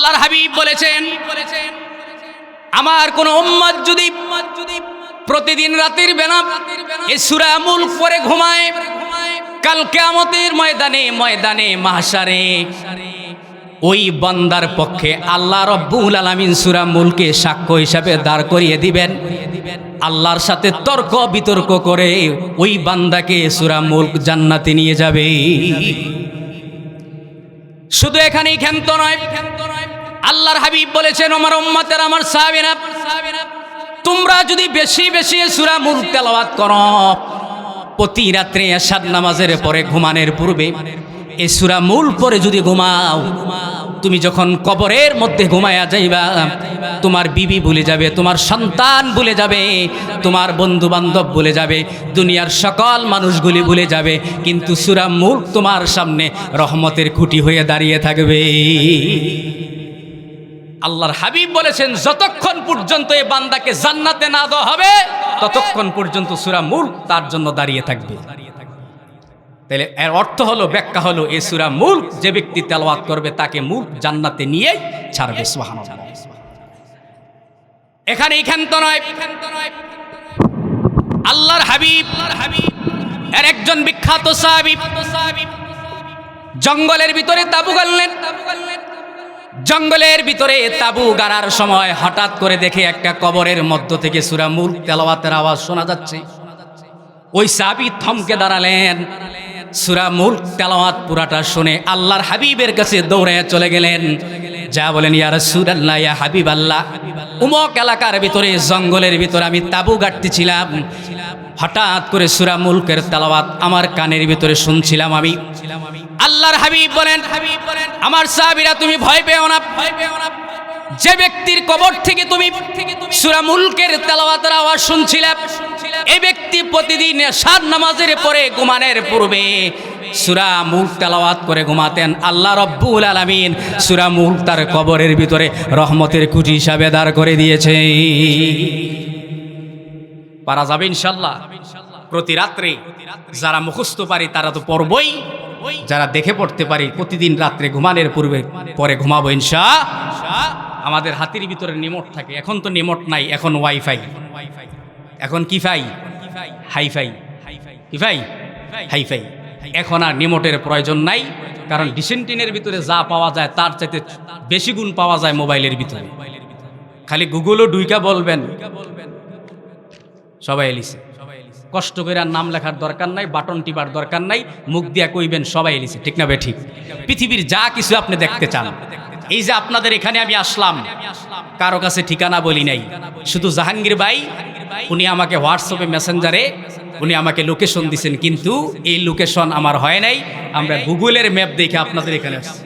আল্লাহর হাবিব বলেছেন, আমার কোন উম্মত যদি প্রতিদিন রাতের বেলা এই সূরা মুলক পড়ে ঘুমায়, কাল কিয়ামতের ময়দানে মাহশারে ওই বান্দার পক্ষে আল্লাহ রাব্বুল আলামিন সূরা মুলকে সাক্ষ্য হিসাবে দাঁড় করিয়ে দিবেন। আল্লাহর সাথে তর্ক বিতর্ক করে ওই বান্দাকে সূরা মুলক জান্নাতে নিয়ে যাবে। শুধু এখানেই ক্ষান্ত নয়, আল্লাহর হাবিব বলেছেন, আমার উম্মতের, আমার সাহাবীরা, তোমরা যদি বেশি বেশি সূরা মুলক তেলাওয়াত করো, প্রতি রাত্রে এশার নামাজের পরে ঘুমানোর পূর্বে এই সূরা মুলক পরে যদি ঘুমাও, তুমি যখন কবরের মধ্যে ঘুমায়া যাইবা, তোমার বিবি ভুলে যাবে, তোমার সন্তান ভুলে যাবে, তোমার বন্ধু বান্ধব ভুলে যাবে, দুনিয়ার সকল মানুষগুলি ভুলে যাবে, কিন্তু সূরা মুলক তোমার সামনে রহমতের খুঁটি হয়ে দাঁড়িয়ে থাকবে। আল্লাহর হাবিব বলেছেন, যতক্ষণ পর্যন্ত এই বান্দাকে জান্নাতে না দেওয়া হবে, ততক্ষণ পর্যন্ত সূরা মুলক তার জন্য দাঁড়িয়ে থাকবে। তাহলে এর অর্থ হলো, ব্যাখ্যা হলো, এই সূরা মুলক যে ব্যক্তি তেলাওয়াত করবে তাকে মুলক জান্নাতে নিয়ে ছাড়বে। সুবহানাল্লাহ। এখানেই ক্ষান্ত নয়, আল্লাহর হাবিব এর একজন বিখ্যাত সাহাবী জঙ্গলের ভিতরে তাবু গাড়লেন। জঙ্গলের ভিতরে তাবু গাড়ার সময় হঠাৎ করে দেখে একটা কবরের মধ্য থেকে সূরা মুলক তেলাওয়াতের আওয়াজ শোনা যাচ্ছে। ওই সাহাবী থমকে দাঁড়ালেন। সূরা মুলক তেলাওয়াত পুরাটা শুনে আল্লাহর হাবিবের কাছে দৌড়ে চলে গেলেন, যা বলেন, ইয়া রাসূলুল্লাহ, ইয়া হাবিবাল্লাহ, উমক এলাকার ভিতরে জঙ্গলের ভিতরে আমি তাবু গাড়তেছিলাম, হঠাৎ করে সূরা মুলকের তেলাওয়াত আমার কানের ভিতরে শুনছিলাম আমি। আল্লাহর হাবিব বলেন, আমার সাহাবীরা, তুমি ভয় পেও না, যে ব্যক্তির কবর থেকে তুমি সূরা মুলকের তেলাওয়াতের আওয়াজ শুনছিলে, এই ব্যক্তি প্রতিদিন এশার নামাজের পরে ঘুমানোর পূর্বে সূরা মুলক তেলাওয়াত করে ঘুমাতেন। আল্লাহ রাব্বুল আলামিন সূরা মুলক তার কবরের ভিতরে রহমতের খুঁটি হিসাবে দাঁড় করে দিয়েছে। পারা যাবে ইনশাআল্লাহ। প্রতি রাত্রে যারা মুখস্থ পারি তারা তো পড়বই, যারা দেখে পড়তে পারি প্রতিদিন রাত্রে ঘুমানোর পূর্বে পরে ঘুমাবো ইনশাআল্লাহ। আমাদের হাতের ভিতরে রিমোট থাকে, এখন তো রিমোট নাই, এখন ওয়াইফাই, এখন কি ফাই, হাইফাই, কি ফাই, হাইফাই। এখন আর রিমোটের প্রয়োজন নাই, কারণ ডিসেন্টিনের ভিতরে যা পাওয়া যায় তার চাইতে বেশি গুণ পাওয়া যায় মোবাইলের ভিতরে। খালি গুগলও ডুইকা বলবেন, সবাই এলিছে। কষ্ট করে আর নাম লেখার দরকার নাই, বাটন টিপার দরকার নাই, মুখ দিয়া কইবেন সবাই এলিছে। ঠিক না বে ঠিক? পৃথিবীর যা কিছু আপনি দেখতে চান, এই যে আপনাদের এখানে আমি আসলাম, কারো কাছে ঠিকানা বলি নাই, শুধু জাহাঙ্গীর ভাই উনি আমাকে হোয়াটসঅ্যাপে মেসেঞ্জারে উনি আমাকে লোকেশন দিছেন, কিন্তু এই লোকেশন আমার হয় নাই, আমরা গুগলের ম্যাপ দেখে আপনাদের এখানে আসছি।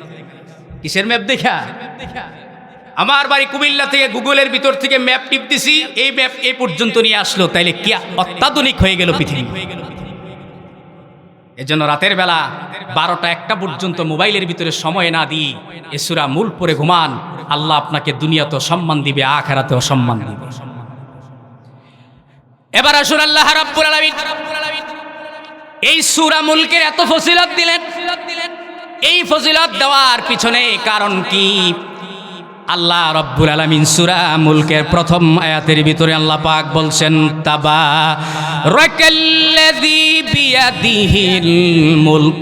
কিসের ম্যাপ দেখা? আমার বাড়ি কুমিল্লা থেকে গুগলের ভিতর থেকে ম্যাপ টিপ দিছি, এই ম্যাপ এই পর্যন্ত নিয়ে আসলো। তাইলে কি অত্যাধুনিক হয়ে গেল পৃথিবী। এজন্য রাতের বেলা 12টা-1টা পর্যন্ত মোবাইলের ভিতরে সময় না দিয়ে এই সূরা মুলক পড়ে ঘুমান, আল্লাহ আপনাকে দুনিয়াতেও সম্মান দিবে, আখিরাতেও সম্মান দিবে। এবার আসুন, আল্লাহ রাব্বুল আলামিন এই সূরা মুলকের এত ফজিলত দিলেন। এই ফজিলত দেওয়ার পিছনে কারণ কি? আল্লাহ রাব্বুল আলামিন সূরা মুলকের প্রথম আয়াতের ভিতরে আল্লাহ পাক বলছেন, তাবারাকাল্লাযী বিয়াদিহিল মুলক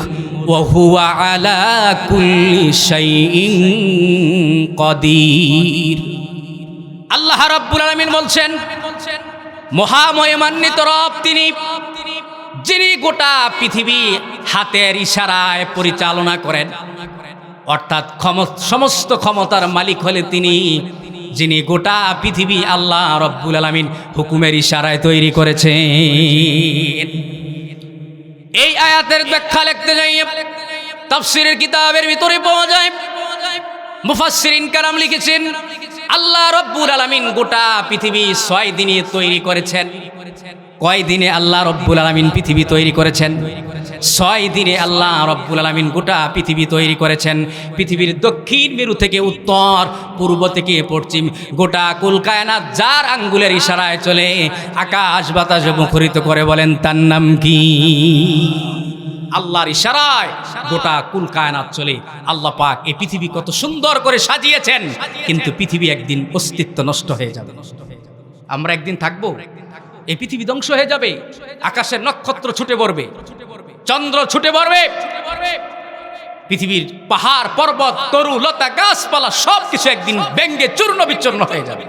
ওয়া হুয়া আলা কুল্লি শাইইন কাদির। আল্লাহ রাব্বুল আলামিন বলছেন, মহামহিমান্বিত রব তিনি, যিনি গোটা পৃথিবী হাতের ইশারায় পরিচালনা করেন, অর্থাৎ সমস্ত ক্ষমতার মালিক হলে তিনি, যিনি গোটা পৃথিবী আল্লাহ রাব্বুল আলামিন হুকুমের ইশারায় তৈরি করেছেন। এই আয়াতের ব্যাখ্যা লিখতে যাই তাফসীরের কিতাবের ভিতরে পাওয়া যায়, মুফাসসিরিন কারাম লিখেছেন, আল্লাহ রাব্বুল আলামিন গোটা পৃথিবী 6 দিনে তৈরি করেছেন। কয় দিনে আল্লাহ রাব্বুল আলামিন পৃথিবী তৈরি করেছেন? 6 দিনে আল্লাহ রাব্বুল আলামিন গোটা পৃথিবী তৈরি করেছেন। পৃথিবীর দক্ষিণ মেরু থেকে উত্তর, পূর্ব থেকে পশ্চিম, গোটা কুল কায়নাত যার আঙ্গুলের ইশারায় চলে, আকাশ বাতাস মুখরিত করে, বলেন তার নাম কি? আল্লাহর ইশারায় গোটা কুল কায়নাত চলে। আল্লাহ পাক এই পৃথিবী কত সুন্দর করে সাজিয়েছেন, কিন্তু পৃথিবী একদিন অস্তিত্ব নষ্ট হয়ে যাবে। আমরা একদিন থাকবো, এই পৃথিবী ধ্বংস হয়ে যাবে। আকাশের নক্ষত্র ছুটে পড়বে, চন্দ্র ছুটে পড়বে, পৃথিবীর পাহাড় পর্বত তরু লতা গাছপালা সবকিছু একদিন ব্যঙ্গে চূর্ণ বিচূর্ণ হয়ে যাবে।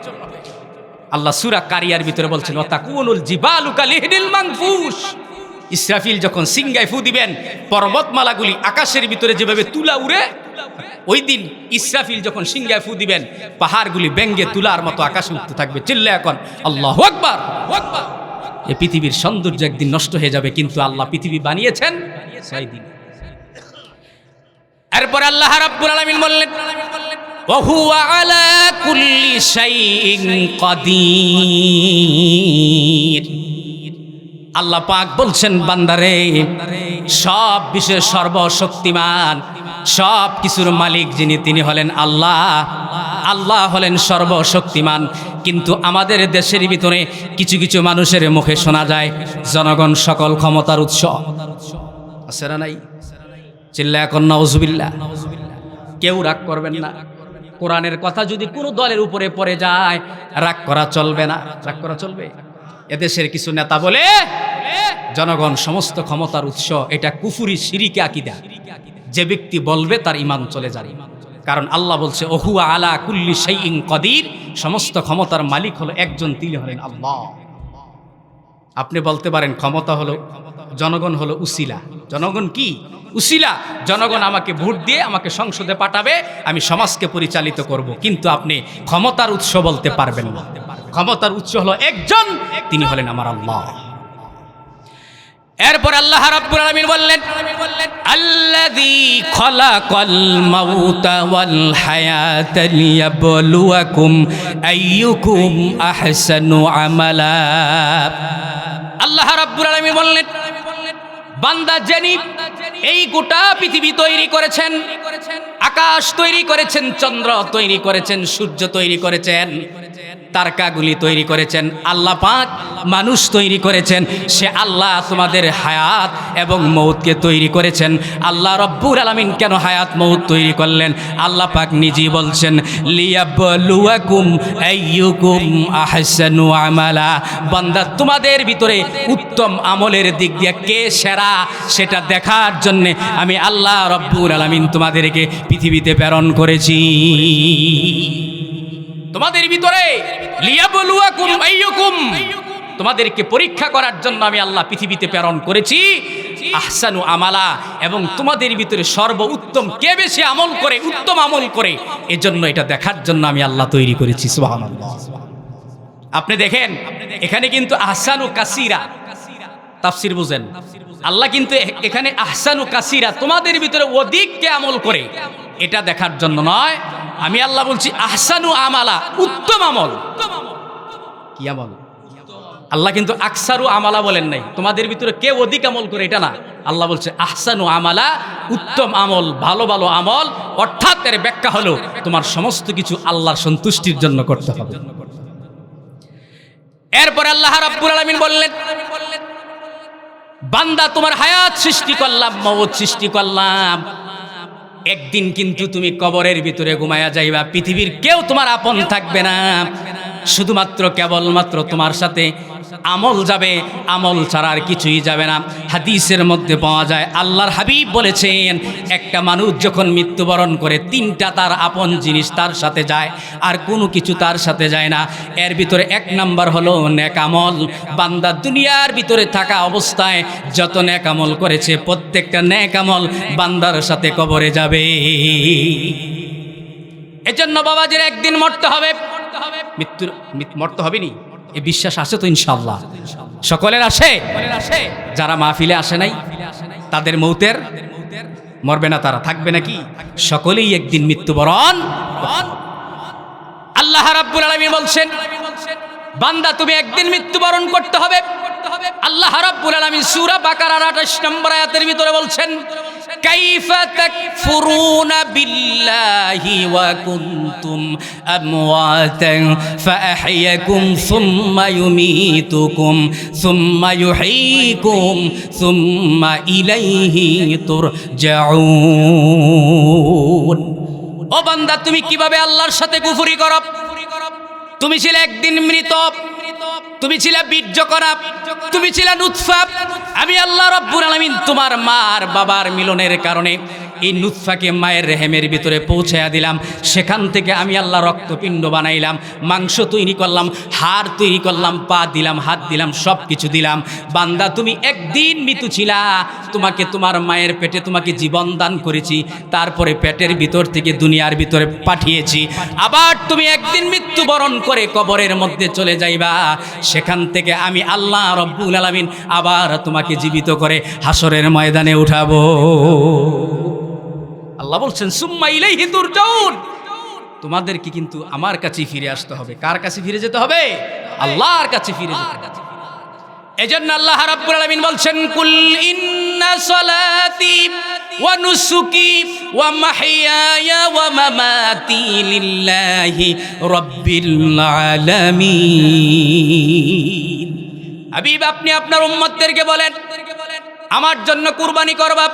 আল্লাহ সূরা কারিয়ার ভিতরে বলছেন ওয়াতাকুনুল জিবালু কালিহিনিল মানফুস। ইসরাফিল যখন সিংগায় ফু দিবেন, পর্বতমালাগুলি আকাশের ভিতরে যেভাবে তুলা উড়ে, ওই দিন ইসরাফিল যখন সিংগায় ফু দিবেন, পাহাড়গুলি ব্যঙ্গে তুলার মতো আকাশে উঠতে থাকবে। চিল্লা এখন আল্লাহু আকবার। এই পৃথিবীর সৌন্দর্য একদিন নষ্ট হয়ে যাবে, কিন্তু আল্লাহ পৃথিবী বানিয়েছেন 6 দিন। এরপর আল্লাহ রাব্বুল আলামিন বললেন ওয়া হুয়া আলা কুল্লি শাইইন কাদির। আল্লাহ পাক বলছেন বান্দারে, সব বিষয়ে সর্বশক্তিমান, সব কিছুর মালিক যিনি, তিনি হলেন আল্লাহ। আল্লাহ হলেন সর্বশক্তিমান। কিন্তু আমাদের দেশের ভিতরে কিছু কিছু মানুষের মুখে শোনা যায় জনগণ সকল ক্ষমতার উৎস। আছে না নাই? চিল্লা এখন নাউজুবিল্লাহ। কেউ রাগ করবেন না, কোরআনের কথা যদি কোনো দলের উপরে পড়ে যায় রাগ করা চলবে না। রাগ করা চলবে? এদেশের কিছু নেতা বলে জনগণ সমস্ত ক্ষমতার উৎস, এটা কুফুরি শিরিকে আকীদা। যে ব্যক্তি বলবে তার ঈমান চলে যাবে, কারণ আল্লাহ বলছে ওহুয়া আলা কুল্লি শাইইন কাদির, সমস্ত ক্ষমতার মালিক হলো একজন, তিনি হলেন আল্লাহ। আপনি বলতে পারেন ক্ষমতা হলো, জনগণ হলো উসিলা। জনগণ কি? উসিলা। জনগণ আমাকে ভোট দিয়ে আমাকে সংসদে পাঠাবে, আমি সমাজকে পরিচালিত করব, কিন্তু আপনি ক্ষমতার উৎস বলতে পারবেন না। ক্ষমতার উৎস হলো একজন, তিনি হলেন আমার আল্লাহ। এরপর আল্লাহ রাব্বুল আলামিন বললেন আল্লাযী খালাকাল মাউতা ওয়াল হায়াতা লিয়াবলুয়াকুম আইয়ুকুম আহসানু আমালা। আল্লাহ রাব্বুল আলামিন বললেন বান্দা যিনি এই গোটা পৃথিবী তৈরি করেছেন, আকাশ তৈরি করেছেন, চন্দ্র তৈরি করেছেন, সূর্য তৈরি করেছেন, তারকাগুলি তৈরি করেছেন, আল্লাহ পাক মানুষ তৈরি করেছেন, সে আল্লাহ তোমাদের হায়াত এবং মৌতকে তৈরি করেছেন। আল্লাহ রব্বুল আলামিন কেন হায়াত মৌত তৈরি করলেন? আল্লাহ পাক নিজেই বলছেন লিয়াবলুয়াকুম আইয়ুকুম আহসানু আমালা। বান্দা তোমাদের ভিতরে উত্তম আমলের দিক দিয়ে কে সেরা সেটা দেখার জন্য আমি আল্লাহ রব্বুল আলামিন তোমাদেরকে পৃথিবীতে প্রেরণ করেছি। তোমাদের ভিতরে লিয়াবলুয়াকুম আইয়ুকুম, তোমাদেরকে পরীক্ষা করার জন্য আমি আল্লাহ পৃথিবীতে প্রেরণ করেছি আহসানু আমালা, এবং তোমাদের ভিতরে সর্বোত্তম কে বেশি আমল করে, উত্তম আমল করে, এজন্য এটা দেখার জন্য আমি আল্লাহ তৈরি করেছি। সুবহানাল্লাহ। আপনি দেখেন এখানে কিন্তু আহসানু কাসীরা, তাফসীর বুঝেন, আল্লাহ কিন্তু এখানে আহসানু কাসীরা, তোমাদের ভিতরে অধিক কে আমল করে, এটা দেখার জন্য নয়। আমি আল্লাহ বলছি আহসানু আমালা, উত্তম আমল। কি আমল? আল্লাহ কিন্তু আকসারু আমালা বলেন নাই, তোমাদের ভিতরে কে অধিক আমল করে, এটা না। আল্লাহ বলছে আহসানু আমালা, উত্তম আমল, ভালো ভালো আমল। অর্থাৎ এর ব্যাখ্যা হলো তোমার সমস্ত কিছু আল্লাহর সন্তুষ্টির জন্য করতে হবে। এরপর আল্লাহ রাব্বুল আলামিন বললেন বান্দা তোমার হায়াত সৃষ্টি করলাম, মওত সৃষ্টি করলাম, একদিন কিন্তু তুমি কবরের ভিতরে ঘুমায়া যাইবা। পৃথিবীর কেউ তোমার আপন থাকবে না, শুধুমাত্র কেবলমাত্র তোমার সাথে আমল যাবে, আমল ছাড়া আর কিছুই যাবে না। হাদিসের মধ্যে পাওয়া যায় আল্লাহর হাবিব বলেছেন একটা মানুষ যখন মৃত্যুবরণ করে তিনটা তার আপন জিনিস তার সাথে যায়, আর কোনো কিছু তার সাথে যায় না। এর ভিতরে এক নাম্বার হলো নেক আমল। বান্দা দুনিয়ার ভিতরে থাকা অবস্থায় যত নেক আমল করেছে প্রত্যেকটা নেক আমল বান্দার সাথে কবরে যাবে। এজন্য বাবাজির একদিন মরতে হবে, মরতে হবে নি, এই বিশ্বাস আছে তো ইনশাআল্লাহ? সকলের আসে? যারা মাহফিলে আসে নাই তাদের মৌতের মরবে না, তারা থাকবে নাকি? সকলেই একদিন মৃত্যুবরণ। আল্লাহ রাব্বুল আলামিন বলছেন বান্দা তুমি একদিন মৃত্যুবরণ করতে হবে। আল্লাহ রাব্বুল আলামিন সূরা বাকারার 28 নম্বর আয়াতের ভিতরে বলছেন كيف تكفرون بالله وكنتم أمواتا فأحياكم ثم يميتكم ثم يحييكم ثم إليه ترجعون ও বান্দা তুমি কিভাবে আল্লাহর সাথে কুফরি করো তুমি ছিলে একদিন মৃত তুমি ছিলে বীর্য করা তুমি ছিলে নুতফা আমি আল্লাহ রাব্বুল আলামিন তোমার মার বাবার মিলনের কারণে এই নুতফাকে মায়ের রেহেমের ভিতরে পৌঁছায়া দিলাম সেখান থেকে আমি আল্লাহ রক্তপিণ্ড বানাইলাম মাংস তৈরি করলাম হাড় তৈরি করলাম পা দিলাম হাত দিলাম সব কিছু দিলাম বান্দা তুমি একদিন মৃত্যু ছিলা তোমাকে তোমার মায়ের পেটে তোমাকে জীবন দান করেছি তারপরে পেটের ভিতর থেকে দুনিয়ার ভিতরে পাঠিয়েছি আবার তুমি একদিন মৃত্যুবরণ করে কবরের মধ্যে চলে যাইবা সেখান থেকে আমি আল্লাহ রব্বুল আলামিন আবার তোমাকে জীবিত করে হাসরের ময়দানে উঠাবো আল্লাহ বলছেন সুম্মা ইলাইহি তুরজাউন তোমাদেরকে কিন্তু আমার কাছে ফিরে আসতে হবে কার কাছে ফিরে যেতে হবে আল্লাহর কাছে ফিরে যেতে হবে এজন্য আল্লাহ রাব্বুল আলামিন বলছেন কুল ইন্না সলাতি ওয়া নুসুকি ওয়া মাহইয়ায়া ওয়া মামাতি লিল্লাহি রাব্বিল আলামিন হাবিব আপনি আপনার উম্মতদেরকে বলেন আমার জন্য কুরবানি করবা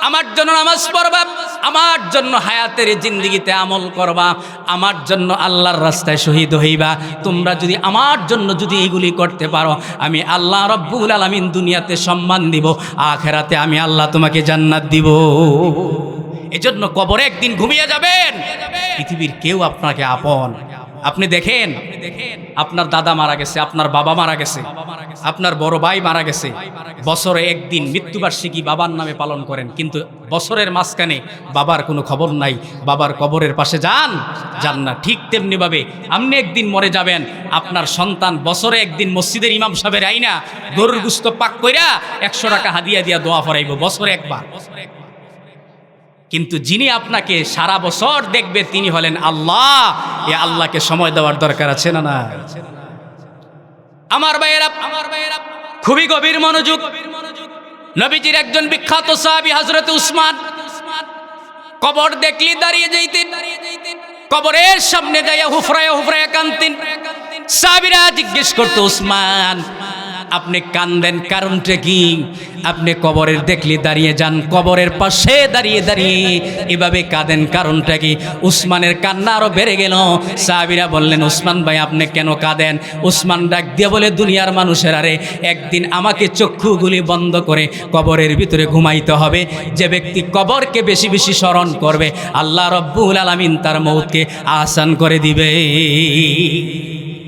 আমার জন্য নামাজ পড়বা আমার জন্য হায়াতের জিন্দেগিতে আমল করবা আমার জন্য আল্লাহর রাস্তায় শহীদ হইবা তোমরা যদি আমার জন্য যদি এগুলি করতে পারো আমি আল্লাহ রব্বুল আলামিন দুনিয়াতে সম্মান দিব আখিরাতে আমি আল্লাহ তোমাকে জান্নাত দিব এজন্য কবরে একদিন ঘুমিয়ে যাবেন পৃথিবীর কেউ আপনাকে আপন আপনি দেখেন আপনার দাদা মারা গেছে আপনার বাবা মারা গেছে আপনার বড় ভাই মারা গেছে বছরে একদিন মৃত্যুবার্ষিকী বাবার নামে পালন করেন কিন্তু বছরের মাঝখানে বাবার কোনো খবর নাই বাবার কবরের পাশে যান না ঠিক তেমনি ভাবে আপনি একদিন মরে যাবেন আপনার সন্তান বছরে একদিন মসজিদের ইমাম সাহেবের আইনা গরুর গোশত পাক কইরা 100 টাকা হাদিয়া দিয়া দোয়া ফরাইব বছরে একবার কিন্তু যিনি আপনাকে সারা বছর দেখবে তিনি হলেন আল্লাহ এই আল্লাহকে সময় দেওয়ার দরকার আছে না না আমার ভাইয়েরা খুবই গভীর মনোযোগ নবীজির একজন বিখ্যাত সাহাবী হযরত উসমান কবর দেখলি দাঁড়িয়ে যাইতেন কবরের সামনে যাইয়া হুফরায়া কাঁদতেন সাহাবীরা জিজ্ঞেস করতো উসমান আপনি কান্দেন কারণটা কি আপনি কবরের দেখলি দাঁড়িয়ে যান কবরের পাশে দাঁড়িয়ে এভাবে কাঁদেন কারণটা কি উসমানের কান্না আরো বেড়ে গেল সাহাবীরা বললেন উসমান ভাই আপনি কেন কাঁদেন উসমান ডাক দিয়ে বলে দুনিয়ার মানুষের আরে একদিন আমাকে চক্ষুগুলি বন্ধ করে কবরের ভিতরে ঘুমাইতে হবে যে ব্যক্তি কবরকে বেশি বেশি স্মরণ করবে আল্লাহ রব্বুল আলামিন তার মউতকে আসান করে দিবে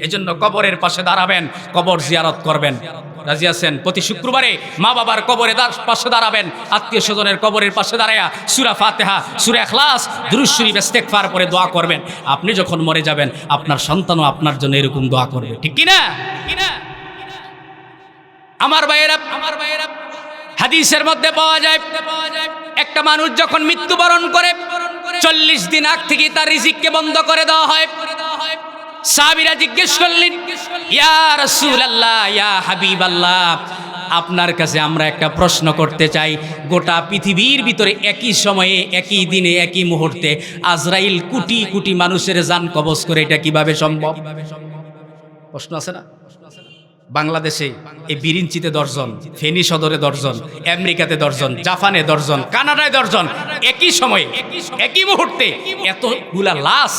এজন্য কবরের পাশে দাঁড়াবেন কবর জিয়ারত করবেন রাজি আছেন প্রতি শুক্রবারে মা বাবার কবরের পাশে দাঁড়াবেন আত্মীয় স্বজনের কবরের পাশে দাঁড়ায়া সূরা ফাতিহা সূরা ইখলাস দুরূদ শরীফ ইস্তেগফার পরে দোয়া করবেন আপনি যখন মরে যাবেন আপনার সন্তানও আপনার জন্য এরকম দোয়া করবে ঠিক কি না আমার ভাইয়েরা হাদিসের মধ্যে পাওয়া যায় একটা মানুষ যখন মৃত্যুবরণ করে 40 দিন আগ থেকে তার রিজিককে বন্ধ করে দেওয়া হয় সাহাবীরা জিজ্ঞেস করলেন ইয়া রাসূলুল্লাহ ইয়া হাবিবাল্লাহ আপনার কাছে আমরা একটা প্রশ্ন করতে চাই গোটা পৃথিবীর ভিতরে একই সময়ে একই দিনে একই মুহূর্তে আজরাইল কোটি কোটি মানুষের জান কবজ করে এটা কিভাবে সম্ভব প্রশ্ন আছে না বাংলাদেশে এই বিরিঞ্চিতে 10 জন ফেনী সদরে 10 জন আমেরিকাতে 10 জন জাপানে 10 জন কানাডায় 10 জন একই সময়ে একই মুহূর্তে এতগুলা লাশ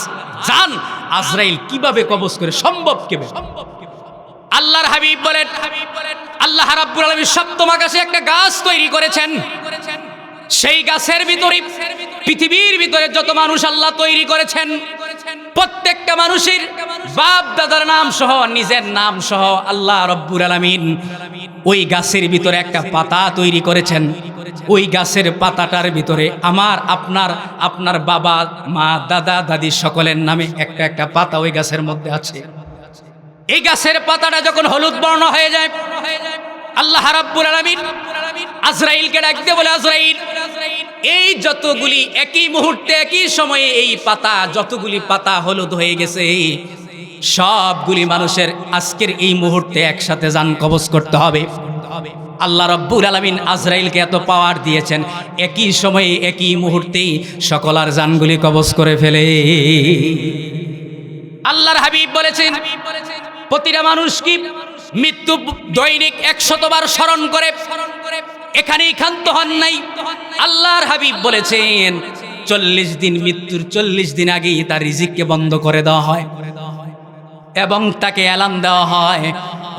জান আজরাইল কিভাবে কবজ করে সম্ভব কেবে আল্লাহর হাবিব বলেন আল্লাহ রাব্বুল আলামিন সপ্তম আকাশে একটা গাছ তৈরি করেছেন সেই গাছের ভিতরে পৃথিবীর ভিতরে যত মানুষ আল্লাহ তৈরি করেছেন প্রত্যেকটা মানুষের বাপ দাদার নাম সহ নিজের নাম সহ আল্লাহ রাব্বুল আলামিন ওই গাছের ভিতরে একটা পাতা তৈরি করেছেন ওই গাছের পাতাটার ভিতরে আমার আপনার বাবা মা দাদা দাদি সকলের নামে একটা একটা পাতা ওই গাছের মধ্যে আছে এই গাছের পাতাটা যখন হলুদ বর্ণ হয়ে যায় আল্লাহ রাব্বুল আলামিন আজরাইলকে ডাক দিয়ে বলে আজরাইল এই যতগুলি একই মুহূর্তে একই সময়ে এই পাতা যতগুলি পাতা হলুদ হয়ে গেছে সবগুলি মানুষের আজকের এই মুহূর্তে একসাথে জান কবজ করতে হবে আল্লাহ রাব্বুল আলামিন আজরাইলকে এত পাওয়ার দিয়েছেন, একই সময়ে একই মুহূর্তেই সকলার জানগুলি কবজ করে ফেলে। আল্লাহর হাবিব বলেছেন প্রতিটা মানুষ কি মৃত্যু দৈনিক 100 বার স্মরণ করে, এখানেই ক্ষান্ত হন নাই। আল্লাহর হাবিব বলেছেন 40 দিন, মৃত্যুর 40 দিন আগেই তার রিজিককে বন্ধ করে দেওয়া হয় এবং তাকে এলান দেওয়া হয়,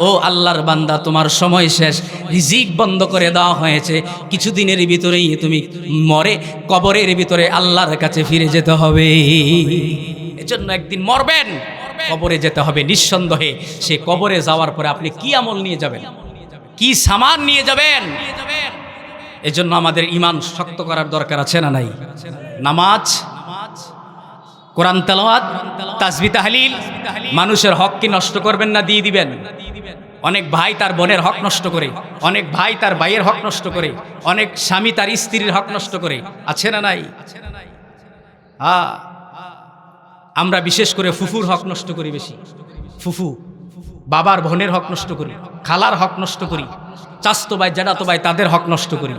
ও আল্লাহর বান্দা তোমার সময় শেষ, রিজিক বন্ধ করে দেওয়া হয়েছে, কিছুদিনের ভিতরেই তুমি মরে কবরের ভিতরে আল্লাহর কাছে ফিরে যেতে হবে। এজন্য একদিন মরবেন, কবরে যেতে হবে নিঃসন্দেহে। সে কবরে যাওয়ার পরে আপনি কি আমল নিয়ে যাবেন, কি সামান নিয়ে যাবেন? এজন্য আমাদের ঈমান শক্ত করার দরকার আছে না নাই? নামাজ, কোরআন তেলাওয়াত, তাসবিহ তাহলিল, মানুষের হক কি নষ্ট করবেন না দিয়ে দিবেন? অনেক ভাই তার বোনের হক নষ্ট করে, অনেক ভাই তার ভাইয়ের হক নষ্ট করে, অনেক স্বামী তার স্ত্রীর হক নষ্ট করে, আছে না নাই? হ্যাঁ, আমরা বিশেষ করে ফুফুর হক নষ্ট করি বেশি। ফুফু বাবার বোনের হক নষ্ট করি, খালার হক নষ্ট করি, চাচতো ভাই জ্যাঠাতো ভাই তাদের হক নষ্ট করি।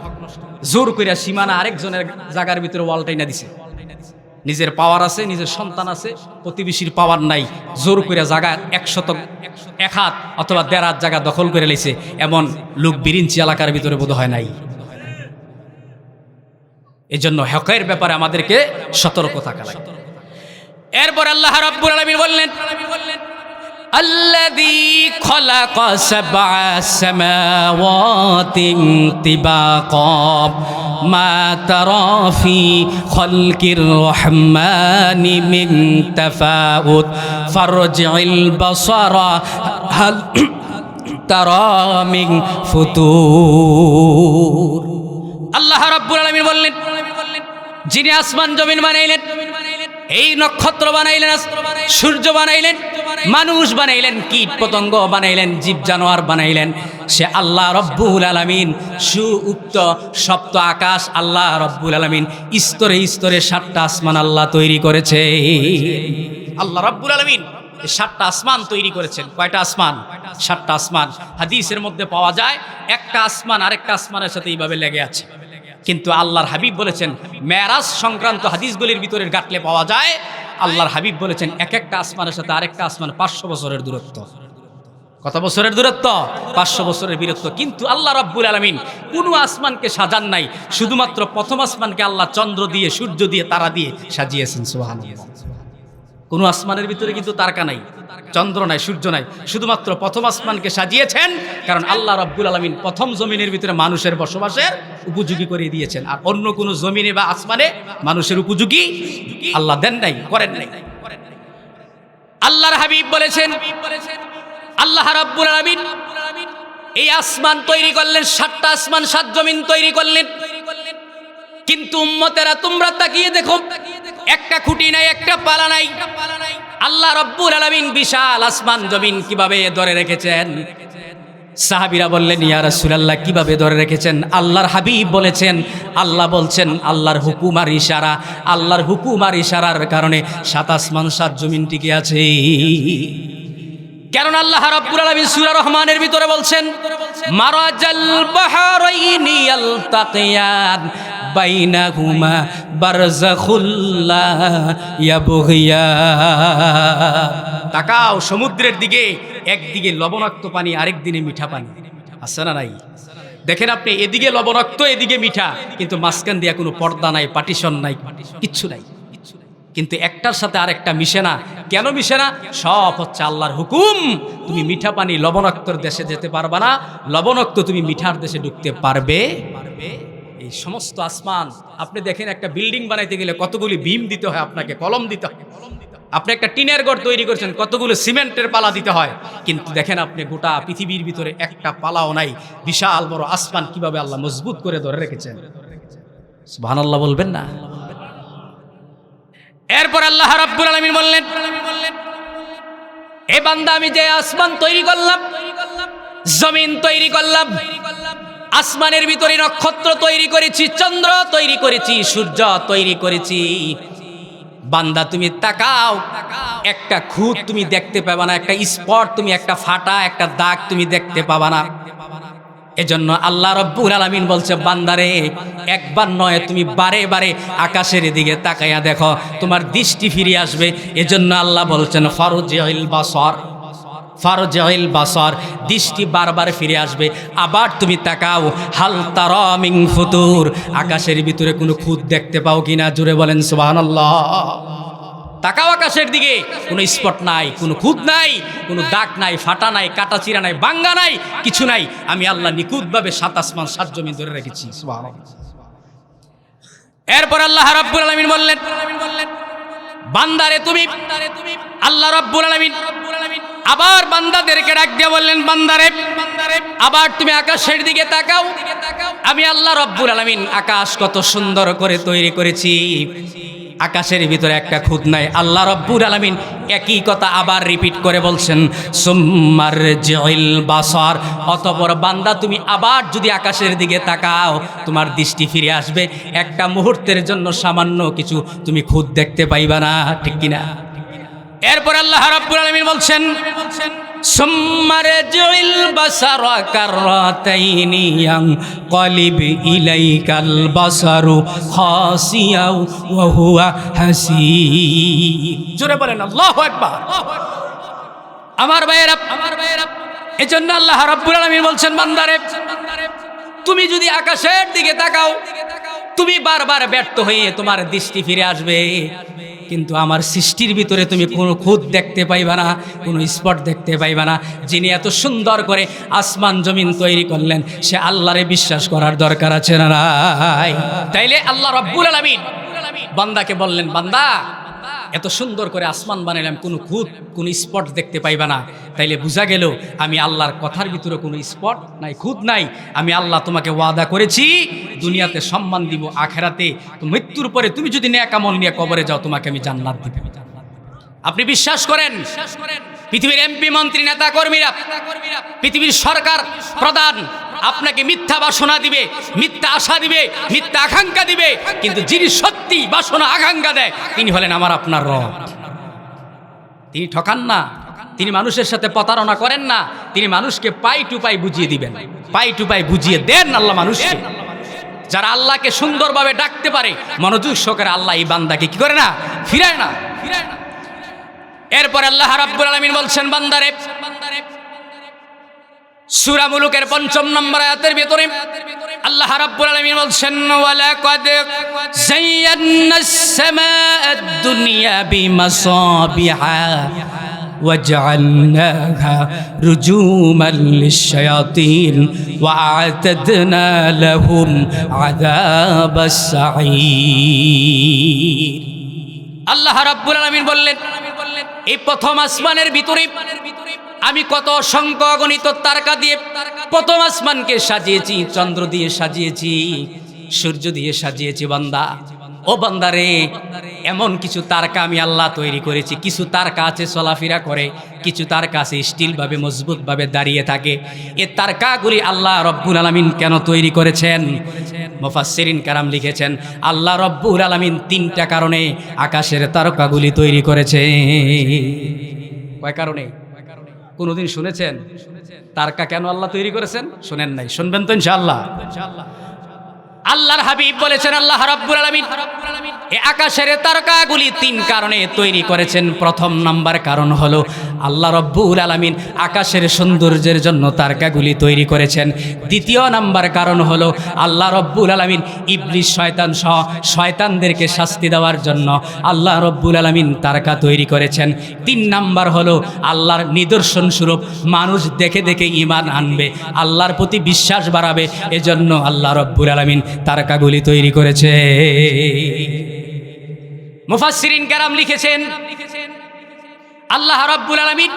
জোর কইরা সীমানা আরেকজনের জায়গার ভিতরে ওয়ালটাই না দিছে। নিজের পাওয়ার আছে, নিজের সন্তান আছে, প্রতিবেশীর পাওয়ার নাই, জোর কইরা জায়গা 1 হাত অথবা 1.5 হাত জায়গা দখল করে লাইছে, এমন লোক বিরিঞ্চি এলাকার ভিতরে বোধ হয় নাই। এজন্য হকের ব্যাপারে আমাদেরকে সতর্ক থাকা লাগে। এরপর আল্লাহ রাব্বুল আলামিন বললেন الذي خلق 7 سماوات طباقا ما ترى في خلق الرحمن من تفاوت فارجع البصر هل ترى من فطور। আল্লাহ রাব্বুল আলামিন বললেন যিনি আসমান জমিন বানাইলেন, এই নক্ষত্র বানাইলেন, সূর্য বানাইলেন, মানুষ বানাইলেন, কীট পতঙ্গ বানাইলেন, জীব জানোয়ার বানাইলেন, সে আল্লাহ রব্বুল আলামিন। সুউক্ত সপ্ত আকাশ আল্লাহ রব্বুল আলামিন স্তরে স্তরে 7টা আসমান আল্লাহ তৈরি করেছে। আল্লাহ রব্বুল আলামিন 7টা আসমান তৈরি করেছেন। কয়টা আসমান? 7টা আসমান। হাদিসের মধ্যে পাওয়া যায় একটা আসমান আরেকটা আসমানের সাথে এইভাবে লেগে আছে। কিন্তু আল্লাহর হাবিব বলেছেন, মেরাজ সংক্রান্ত হাদিসগুলির ভিতরে গাঁটলে পাওয়া যায়, আল্লাহর হাবিব বলেছেন এক একটা আসমানের সাথে আরেকটা আসমান 500 বছরের দূরত্ব। কত বছরের দূরত্ব? 500 বছরের দূরত্ব। কিন্তু আল্লাহ রাব্বুল আলামিন কোনো আসমানকে সাজান নাই, শুধুমাত্র প্রথম আসমানকে আল্লাহ চন্দ্র দিয়ে, সূর্য দিয়ে, তারা দিয়ে সাজিয়েছেন। সুবহানাল্লাহ। কোনো আসমানের ভিতরে কিন্তু তারকা নাই, চন্দ্র নাই, সূর্য নাই, শুধুমাত্র প্রথম আসমানকে সাজিয়েছেন। কারণ আল্লাহ রাব্বুল আলামিন প্রথম জমিনের ভিতরে মানুষের বসবাসের উপযোগী করে দিয়েছেন, আর অন্য কোনো জমিনে বা আসমানে মানুষের উপযোগী আল্লাহ দেন নাই, করেন নাই। আল্লাহর হাবিব বলেছেন, আল্লাহ রাব্বুল আলামিন এই আসমান তৈরি করলেন, 7টা আসমান 7 জমিন তৈরি করলেন। কিন্তু উম্মতেরা তোমরা তাকিয়ে দেখো, একটা খুঁটি নাই, একটা পালা নাই। আল্লাহ রাব্বুল আলামিন বিশাল আসমান জমিন কিভাবে ধরে রেখেছেন? সাহাবীরা বললেন, ইয়া রাসূলুল্লাহ কিভাবে ধরে রেখেছেন? আল্লাহর হাবিব বলেছেন, আল্লাহ বলছেন আল্লাহর হুকুম আর ইশারা, আল্লাহর হুকুম আর ইশারার কারণে 7 আসমান 7 জমিন টিকে আছে। কারণ আল্লাহ রাব্বুল আলামিন সূরা রহমানের ভিতরে বলছেন, মারাজাল বাহরাইনি ইয়ালতাকিয়ান বাইনাহুমা বারযাখুল লা ইয়াবগিয়ান। তাকাও সমুদ্রের দিকে, একদিকে লবণাক্ত পানি, আরেক দিকে মিঠা পানি, আছে না নাই? দেখেন আপনি, এদিকে লবণাক্ত, এদিকে মিঠা, কিন্তু মাঝখান দিয়ে কোনো পর্দা নাই, পার্টিশন নাই, কিচ্ছু নাই। কিন্তু একটার সাথে আরেকটা মিশে না। কেন মিশে না? সব হচ্ছে আল্লাহর হুকুম। তুমি মিঠা পানি লবণাক্তর দেশে যেতে পারবে না, লবণাক্ত তুমি মিঠার দেশে ঢুকতে পারবে। এই সমস্ত আসমান, আপনি দেখেন একটা বিল্ডিং বানাইতে গেলে কতগুলি বিম দিতে হয়, আপনাকে কলম দিতে হয়। আপনি একটা টিনের ঘর তৈরি করছেন, কতগুলো সিমেন্টের পালা দিতে হয়। কিন্তু দেখেন আপনি গোটা পৃথিবীর ভিতরে একটা পালাও নাই। বিশাল বড় আসমান কিভাবে আল্লাহ মজবুত করে ধরে রেখেছেন। সুবহানাল্লাহ বলবেন না? এরপর আল্লাহ রাব্বুল আলামিন বললেন, এ বান্দা আমি যে আসমান তৈরি করলাম, জমিন তৈরি করলাম, আসমানের ভিতরে নক্ষত্র তৈরি করেছি, চন্দ্র তৈরি করেছি, সূর্য তৈরি করেছি, বান্দা তুমি তাকাও, একটা খুঁত তুমি দেখতে পাবা না, একটা স্পট তুমি, একটা ফাটা, একটা দাগ তুমি দেখতে পাবা না। এজন্য আল্লাহ রাব্বুল আলামিন বলছে, বান্দারে একবার নয় তুমি বারে বারে আকাশের দিকে তাকাইয়া দেখো, তোমার দৃষ্টি ফিরে আসবে। এজন্য আল্লাহ বলছেন ফারজিউল বাসর, ফারজিউল বাসর, দৃষ্টি বারবার ফিরে আসবে। আবার তুমি তাকাও, হাল তারা মিন ফুতুর, আকাশের ভিতরে কোনো খুঁত দেখতে পাও কিনা? জোরে বলেন সুবহানাল্লাহ। তাকাও আকাশের দিকে, কোনো স্পট নাই, কোনো খুঁত নাই, কোনো দাগ নাই, ফাটা নাই, কাটা চিরা নাই, বাঙ্গা নাই, কিছু নাই। আমি আল্লাহ নিখুঁতভাবে সাত আসমান সাত জমিন ধরে রেখেছি। সুবহানাল্লাহ। এরপর আল্লাহ রাব্বুল আলামিন বললেন, বান্দারে তুমি, আল্লাহ রাব্বুল আলামিন আবার বান্দাদেরকে ডাক দিয়ে বললেন, বান্দারে আবার তুমি আকাশের দিকে তাকাও। আমি আল্লাহ রাব্বুল আলামিন আকাশ কত সুন্দর করে তৈরি করেছি, আকাশের ভিতরে একটা খুঁত নাই। আল্লাহ রাব্বুল আলামিন একই কথা আবার রিপিট করে বলছেন, সুম্মারজিউল বাসার, অতঃপর বান্দা তুমি আবার যদি আকাশের দিকে তাকাও, তোমার দৃষ্টি ফিরে আসবে। একটা মুহূর্তের জন্য সামান্য কিছু তুমি খুঁত দেখতে পাইবা না, ঠিক কিনা? এরপর আল্লাহ রাব্বুল আলামিন বলছেন, সুম্মারজিউল বাসারা কাররাতাইনি ইয়ানকালিব ইলাইকাল বাসারু খাসিয়াও ওয়া হুয়া হাসির। জোরে বলেন আল্লাহু আকবার। আমার ভাইয়েরা, এজন্য আল্লাহ রাব্বুল আলামিন বলছেন, বান্দারে তুমি যদি আকাশের দিকে তাকাও, তুমি বারবার ব্যর্থ হয়ে তোমার দৃষ্টি ফিরে আসবে, কিন্তু আমার সৃষ্টির ভিতরে তুমি কোনো খুঁত দেখতে পাইবা না, কোনো স্পট দেখতে পাইবা না। যিনি এত সুন্দর করে আসমান জমিন তৈরি করলেন, সে আল্লাহরে বিশ্বাস করার দরকার আছে না নাই? তাইলে আল্লাহ রাব্বুল আলামিন বান্দাকে বললেন, বান্দা এত সুন্দর করে আসমান বানাইলাম, কোনো খুঁত কোনো স্পট দেখতে পাইবা না, তাইলে বোঝা গেল আমি আল্লাহর কথার ভিতরে কোনো স্পট নাই, খুঁত নাই। আমি আল্লাহ তোমাকে ওয়াদা করেছি, দুনিয়াতে সম্মান দিব, আখেরাতে তো মৃত্যুর পরে তুমি যদি নেক আমল নিয়ে কবরে যাও, তোমাকে আমি জান্নাত দিব। আপনি বিশ্বাস করেন? পৃথিবীর এমপি মন্ত্রী নেতা কর্মীরা, পৃথিবীর সরকার প্রধান আপনাকে মিথ্যা বাসনা দিবে, মিথ্যা আশা দিবে, মিথ্যা আকাঙ্ক্ষা দিবে, কিন্তু যিনি সত্যি বাসনা আকাঙ্ক্ষা দেয় তিনি হলেন আমার আপনার রব। তিনি ঠকান না, তিনি মানুষের সাথে প্রতারণা করেন না, তিনি মানুষকে পাই টু পাই বুঝিয়ে দিবেন, পাই টু পাই বুঝিয়ে দেন আল্লাহ মানুষকে। যারা আল্লাহকে সুন্দরভাবে ডাকতে পারে, মনোযোগ সহকারে আল্লাহ এই বান্দাকে কি করে না, ফিরায় না। এরপর আল্লাহ রাব্বুল আলামিন বলছেন, বান্দারে সূরা মুলুকের ৫ম নম্বর আয়াতের ভিতরে আল্লাহ রাব্বুল আলামিন বলছেন, ওয়ালাকাদ যায়্যানাস সামাআদ দুনিয়া বিমাসাবিহা ওয়াজআলনাহা রুজুমান লিশ-শায়াতিন ওয়া আ'তাদনা লাহুম আযাবাস সাঈর। আল্লাহ রাব্বুল আলামিন বললেন, এই প্রথম আসমানের ভিতরে আমি কত সংখ্য অগণিত তারকা দিয়ে প্রথম আসমানকে সাজিয়েছি, চন্দ্র দিয়ে সাজিয়েছি, সূর্য দিয়ে সাজিয়েছি। বান্দা, ও বান্দারে, এমন কিছু তারকা আমি আল্লাহ তৈরি করেছি। কিছু তারকা আছে চলাফেরা করে, কিছু তারকা আছে স্টিলভাবে মজবুতভাবে দাঁড়িয়ে থাকে। এ তারকাগুলি আল্লাহ রব্বুল আলামিন কেন তৈরি করেছেন? মুফাসসিরিন কারাম লিখেছেন, আল্লাহ রব্বুল আলামিন 3টা কারণে আকাশের তারকাগুলি তৈরি করেছে। কয় কারণে? কোনোদিন শুনেছেন তারকা কেন আল্লাহ তৈরি করেছেন? শুনেন নাই, শুনবেন তো ইনশাআল্লাহ। আল্লাহর হাবিব বলেছেন, আল্লাহ রাব্বুল আলামিন এই আকাশের তারকাগুলি 3 কারণে তৈরি করেছেন। প্রথম নাম্বার কারণ হলো আল্লাহ রাব্বুল আলামিন আকাশের সৌন্দর্যের জন্য তারকাগুলি তৈরি করেছেন। দ্বিতীয় নাম্বার কারণ হলো আল্লাহ রাব্বুল আলামিন ইবলিস শয়তান সহ শয়তানদেরকে শাস্তি দেওয়ার জন্য আল্লাহ রাব্বুল আলামিন তারকা তৈরি করেছেন। 3 নাম্বার হলো আল্লাহর নিদর্শন স্বরূপ মানুষ দেখে দেখে ঈমান আনবে, আল্লাহর প্রতি বিশ্বাস বাড়াবে, এজন্য আল্লাহ রাব্বুল আলামিন তারকাগুলি তৈরি করেছে। মুফাসসিরিন কেরাম লিখেছেন, আল্লাহ রাব্বুল আলামিন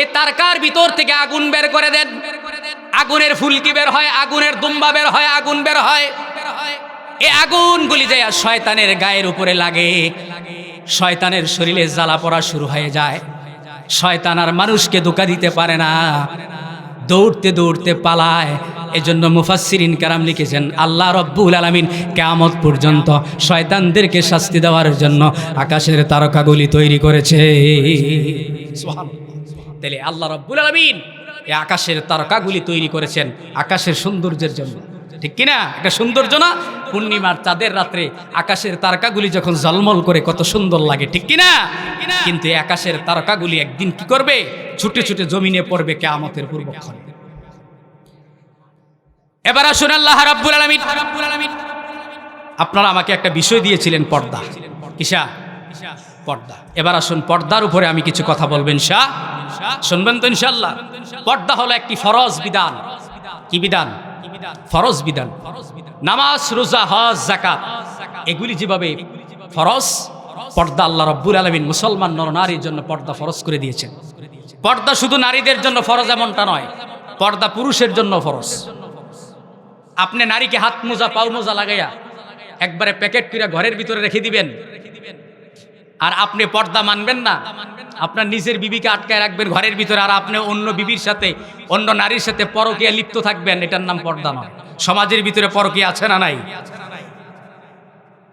এই তারকার ভিতর থেকে আগুন বের করে দেন। আগুনের ফুলকি বের হয়, আগুনের দুম্বা বের হয়, আগুন বের হয়। এই আগুনগুলি যায় শয়তানের গায়ের উপরে লাগে, শয়তানের শরীরে জ্বালা পড়া শুরু হয়ে যায়। শয়তান আর মানুষকে ধোঁকা দিতে পারে না, দৌড়তে দৌড়তে পালায়। এজন্য মুফাসসিরিন কারাম লিখেছেন, আল্লাহ রাব্বুল আলামিন কিয়ামত পর্যন্ত শয়তানদেরকে শাস্তি দেওয়ার জন্য আকাশের তারকাগুলি তৈরি করেছে। সুবহানাল্লাহ। তাহলে আল্লাহ রাব্বুল আলামিন এই আকাশের তারকাগুলি তৈরি করেছেন আকাশের সৌন্দর্যের জন্য, ঠিক কিনা? একটা সৌন্দর্য না? পূর্ণিমার চাঁদের রাত্রে আকাশের তারকাগুলি যখন ঝলমল করে কত সুন্দর লাগে, ঠিক কিনা? কিন্তু এই আকাশের তারকাগুলি একদিন কি করবে? ছুটে ছুটে জমিনে পড়বে কিয়ামতের পূর্বক্ষণে। এবার আসুন আল্লাহ রাব্বুল আলামিন, আপনারা আমাকে একটা বিষয় দিয়েছিলেন, পর্দা। কিসা? পর্দা। এবার আসুন পর্দার উপরে আমি কিছু কথা বলবেন, শুনবেন তো ইনশাআল্লাহ। পর্দা হলো একটি ফরজ বিধান। কি বিধান? ফরজ বিধান। নামাজ, রোজা, হজ, যাকাত এগুলি যেভাবে ফরজ, পর্দা আল্লাহ রাব্বুল আলামিন মুসলমান নরনারীর জন্য পর্দা ফরজ করে দিয়েছেন। পর্দা শুধু নারীদের জন্য ফরজ এমনটা নয়, পর্দা পুরুষের জন্য ফরজ। আপনি নারীকে হাত মোজা, পাও মোজা লাগাইয়া একবারে প্যাকেট করে ঘরের ভিতরে রেখে দিবেন, আর আপনি পর্দা মানবেন না, আপনার নিজের বিবিকে আটকায় রাখবেন ঘরের ভিতরে, আর আপনি অন্য বিবির সাথে, অন্য নারীর সাথে পরকীয়া লিপ্ত থাকবেন, এটার নাম পর্দা নয়। সমাজের ভিতরে পরকীয়া আছে না নাই?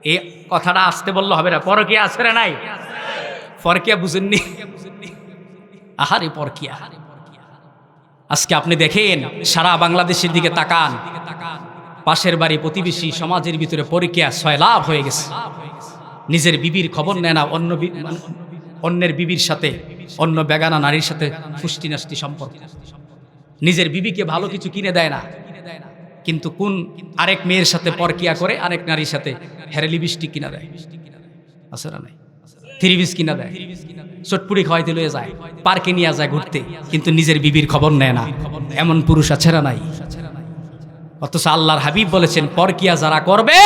এই কথাটা আসতে বললে হবে না। পরকীয়া আছে না নাই? পরকীয়া বুঝেননি? আহারে পরকীয়া। আজকে আপনি দেখেন সারা বাংলাদেশের দিকে তাকান, পাশের বাড়ি, প্রতিবেশী, সমাজের ভিতরে পরকীয়া সয়লাভ হয়ে গেছে। নিজের বিবির খবর নেয় না, অন্যের বিবির সাথে, অন্য বেগানা নারীর সাথে ফুষ্টি নাস্তি সম্পর্ক। নিজের বিবিকে ভালো কিছু কিনে দেয় না, কিন্তু কোন আরেক মেয়ের সাথে পরকীয়া করে আরেক নারীর সাথে হেরে লিপস্টিক কিনা দেয়, আছে না নাই? থ্রি পিস কিনা দেয়, চটপুরি খাওয়াইতে লয়ে যায়, পার্কে নিয়ে যায় ঘুরতে, কিন্তু নিজের বিবির খবর নেয় না। এমন পুরুষ আছে না নাই? অথচ আল্লাহর হাবিব বলেছেন, পরকীয়া যারা করবে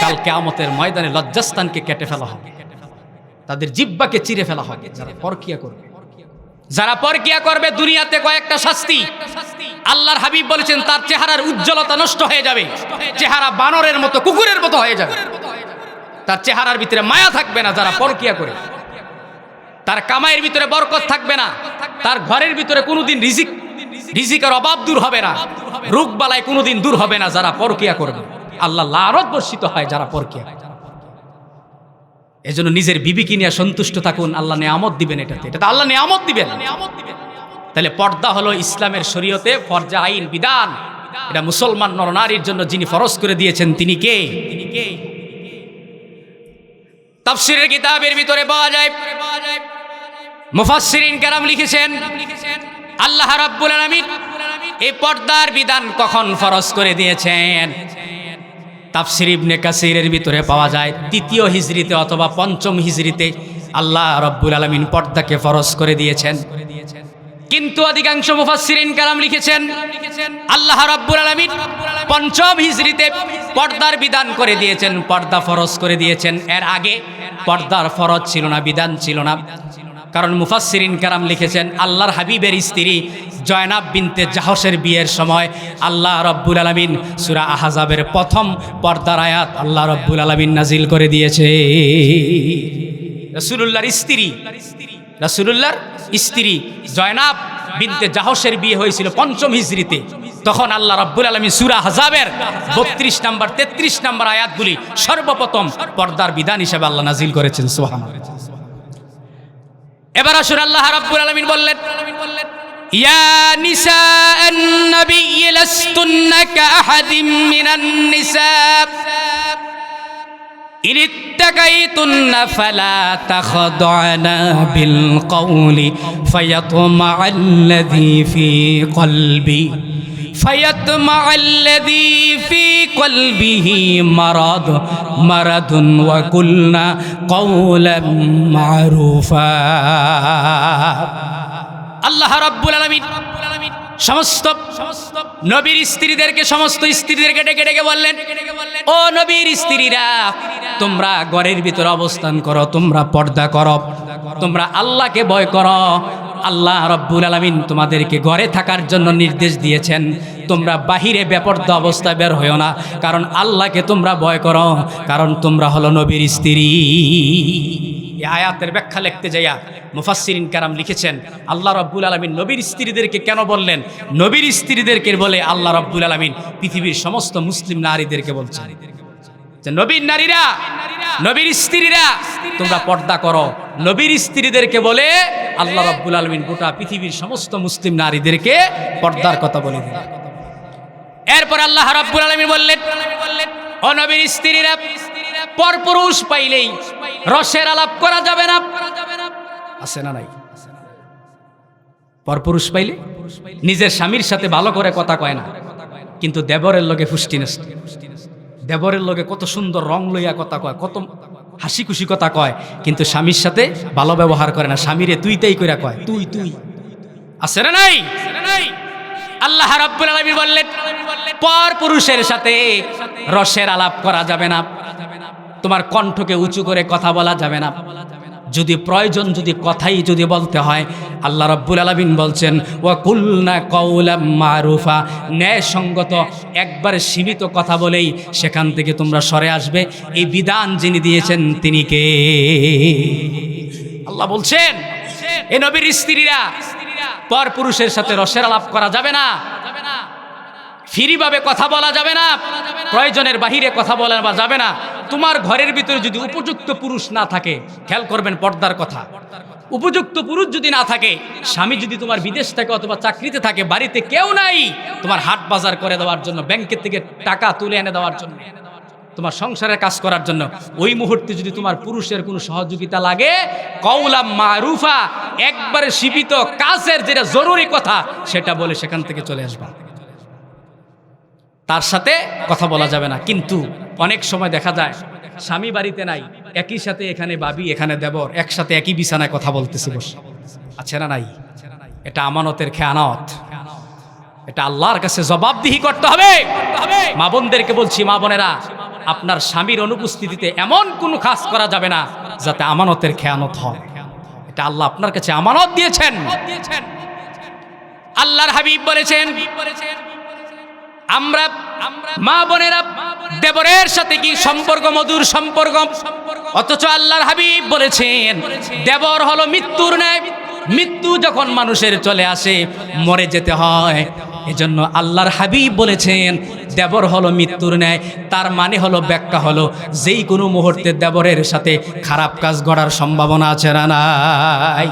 কাল কিয়ামতের ময়দানে লজ্জাস্থানকে কেটে ফেলা হবে, তাদের জিহ্বাকে চিরে ফেলা হবে। যারা পরকীয়া করবে, যারা পরকীয়া করবে, দুনিয়াতে কয়েকটা শাস্তি। আল্লাহর হাবিব বলেছেন তার চেহারার উজ্জ্বলতা নষ্ট হয়ে যাবে, চেহারা বানরের মতো, কুকুরের মতো হয়ে যাবে, তার চেহারার ভিতরে মায়া থাকবে না। যারা পরকীয়া করে, তার কামাইয়ের ভিতরে বরকত থাকবে না, তার ঘরের ভিতরে কোনোদিন রিজিকের অভাব দূর হবে না, রোগ বালাই কোনোদিন দূর হবে না। যারা পরকীয়া করবে, আল্লাহ লানত বর্ষিত হয় যারা পরকীয়া। এজন্য নিজের বিবিকে নিয়ে সন্তুষ্ট থাকুন, আল্লাহ নিয়ামত দিবেন। এটাতে আল্লাহ নিয়ামত দিবেন। তাহলে পর্দা হলো ইসলামের শরীয়তে ফরজে আইন, বিধান। এটা মুসলমান নরনারীর জন্য যিনি ফরজ করে দিয়েছেন তিনি কে? তাফসীরের কিতাবের ভিতরে পাওয়া যায়, মুফাসসিরিন কেরাম লিখেছেন আল্লাহ রাব্বুল আলামিন এই পর্দার বিধান কখন ফরজ করে দিয়েছেন। তাফসীর ইবনে কাসিরের ভিতরে পাওয়া যায় ৩য় হিজরিতে অথবা ৫ম হিজরিতে আল্লাহ রাব্বুল আলামিন পর্দাকে ফরজ করে দিয়েছেন। কিন্তু অধিকাংশ মুফাসসিরিন কেরাম লিখেছেন আল্লাহ রাব্বুল আলামিন ৫ম হিজরিতে পর্দার বিধান করে দিয়েছেন, পর্দা ফরজ করে দিয়েছেন। এর আগে পর্দার ফরজ ছিল না, বিধান ছিল না। কারণ মুফাসসিরিন কেরাম লিখেছেন আল্লাহর হাবিবের স্ত্রী জয়নাব বিনতে জাহশের বিয়ের সময় আল্লাহ রাব্বুল আলামিন সূরা আহজাবের প্রথম পর্দার আয়াত আল্লাহ রাব্বুল আলামিন নাজিল করে দিয়েছে। রাসূলুল্লাহর স্ত্রী জয়নাব বিনতে জাহশের বিয়ে হয়েছিল ৫ম হিজরিতে। তখন আল্লাহ রাব্বুল আলামিন সূরা আহজাবের ৩২ নম্বর ৩৩ নম্বর আয়াতগুলি সর্বপ্রথম পর্দার বিধান হিসেবে আল্লাহ নাজিল করেছেন। সুবহানাল্লাহ। এবার আসুন আল্লাহ রাব্বুল আলামিন বললেন, ইয়া নিসাআন নবী লাস্তুন্না কাআহাদিম মিনান নিসা ইন ইত্তাকাইতুন্না ফালা তাখদা'না বিল কওলি ফায়াতমা'আল্লাযী ফি কলবিহি মারাদুন ওয়া কুলনা কওলাম মা'রুফা। আল্লাহ রাব্বুল আলামিন সমস্ত নবীর স্ত্রীদেরকে, সমস্ত স্ত্রীদেরকে ডেকে ডেকে বললেন, ও নবীর স্ত্রীরা, তোমরা ঘরের ভিতরে অবস্থান করো, তোমরা পর্দা করো, তোমরা আল্লাহকে ভয় করো। আল্লাহ রাব্বুল আলামিন তোমাদেরকে ঘরে থাকার জন্য নির্দেশ দিয়েছেন, তোমরা বাহিরে বেপর্দা অবস্থায় বের হইও না, কারণ আল্লাহকে তোমরা ভয় করো, কারণ তোমরা হলো নবীর স্ত্রী। এই আয়াতের ব্যাখ্যা লিখতে যাইয়া মুফাসসিরিন কেরাম লিখেছেন আল্লাহ রাব্বুল আলামিন নবীর স্ত্রীদেরকে কেন বললেন? নবীর স্ত্রীদেরকে বলে আল্লাহ রাব্বুল আলামিন পৃথিবীর সমস্ত মুসলিম নারীদেরকে বলছেন। যে নবীর নারীরা, নবীর স্ত্রীরা তোমরা পর্দা করো। নবীর স্ত্রীদেরকে বলে আল্লাহ রাব্বুল আলামিন গোটা পৃথিবীর সমস্ত মুসলিম নারীদেরকে পর্দার কথা বলে দিলেন। এরপর আল্লাহ রাব্বুল আলামিন বললেন, ও নবীর স্ত্রীরা, পরপুরুষ পাইলেই রসের আলাপ করা যাবে না। আছে না নাই? পরপুরুষ পাইলে নিজের স্বামীর সাথে ভালো করে কথা কয় না, কিন্তু দেবরের লগে ফুষ্টি নষ্ট, দেবরের লগে কত সুন্দর রং লইয়া কথা কয়, কত হাসি খুশি কথা কয়, কিন্তু স্বামীর সাথে ভালো ব্যবহার করে না, স্বামীরে তুই তাই করে কয়, তুই তুই। আছে না নাই? আল্লাহ রাব্বুল আলামিন বললেন, পরপুরুষের সাথে রসের আলাপ করা যাবে না, তোমার কণ্ঠকে উঁচু করে কথা বলা যাবে না। যদি প্রয়োজন, যদি কথাই যদি বলতে হয়, আল্লাহ রাব্বুল আলামিন বলছেন ওয়া কুলনা কাওলাম মারুফা, ন্যায়সঙ্গত একবারে সীমিত কথা বলেই সেখান থেকে তোমরা সরে আসবে। এই বিধান যিনি দিয়েছেন তিনি কে? আল্লাহ বলছেন এ নবীর স্ত্রীরা, পরপুরুষের সাথে রসের আলাপ করা যাবে না, ফ্রিভাবে কথা বলা যাবে না, প্রয়োজনের বাহিরে কথা বলা যাবে না। তোমার ঘরের ভিতরে যদি উপযুক্ত পুরুষ না থাকে, খেয়াল করবেন পর্দার কথা, উপযুক্ত পুরুষ যদি না থাকে, স্বামী যদি তোমার বিদেশ থাকে অথবা চাকরিতে থাকে, বাড়িতে কেউ নাই তোমার হাট বাজার করে দেওয়ার জন্য, ব্যাংকের থেকে টাকা তুলে এনে দেওয়ার জন্য, তোমার সংসারের কাজ করার জন্য, ওই মুহূর্তে যদি তোমার পুরুষের কোনো সহযোগিতা লাগে, কওলাম মারুফা, একবারে সীমিত কাজের যেটা জরুরি কথা সেটা বলে সেখান থেকে চলে আসবা, তার সাথে কথা বলা যাবে না। কিন্তু অনেক সময় দেখা যায় স্বামী বাড়িতে নাই, একই সাথে এখানে ভাবি, এখানে দেবর, একসাথে একই বিছানায় কথা বলতেছে বসে, আছে না নাই? এটা আমানতের খেয়ানত, এটা আল্লাহর কাছে জবাবদিহি করতে হবে। মা বোনদেরকে বলছি, মা বোনেরা, আপনার স্বামীর অনুপস্থিতিতে এমন কোনো কাজ করা যাবে না যাতে আমানতের খেয়ানত হয়। এটা আল্লাহ আপনার কাছে আমানত দিয়েছেন। আল্লাহর হাবিব বলেছেন, আমরা মা বোনেরা দেবরের সাথে কি সম্পর্ক, মধুর সম্পর্ক, অথচ আল্লাহর হাবিব বলেছেন দেবর হলো মৃত্যুর ন্যায়। মৃত্যু যখন মানুষের চলে আসে, মরে যেতে হয়, এজন্য আল্লাহর হাবিব বলেছেন দেবর হলো মৃত্যুর ন্যায়। তার মানে হলো, ব্যাখ্যা হলো, যেই কোনো মুহূর্তে দেবরের সাথে খারাপ কাজ করার সম্ভাবনা আছে না নাই?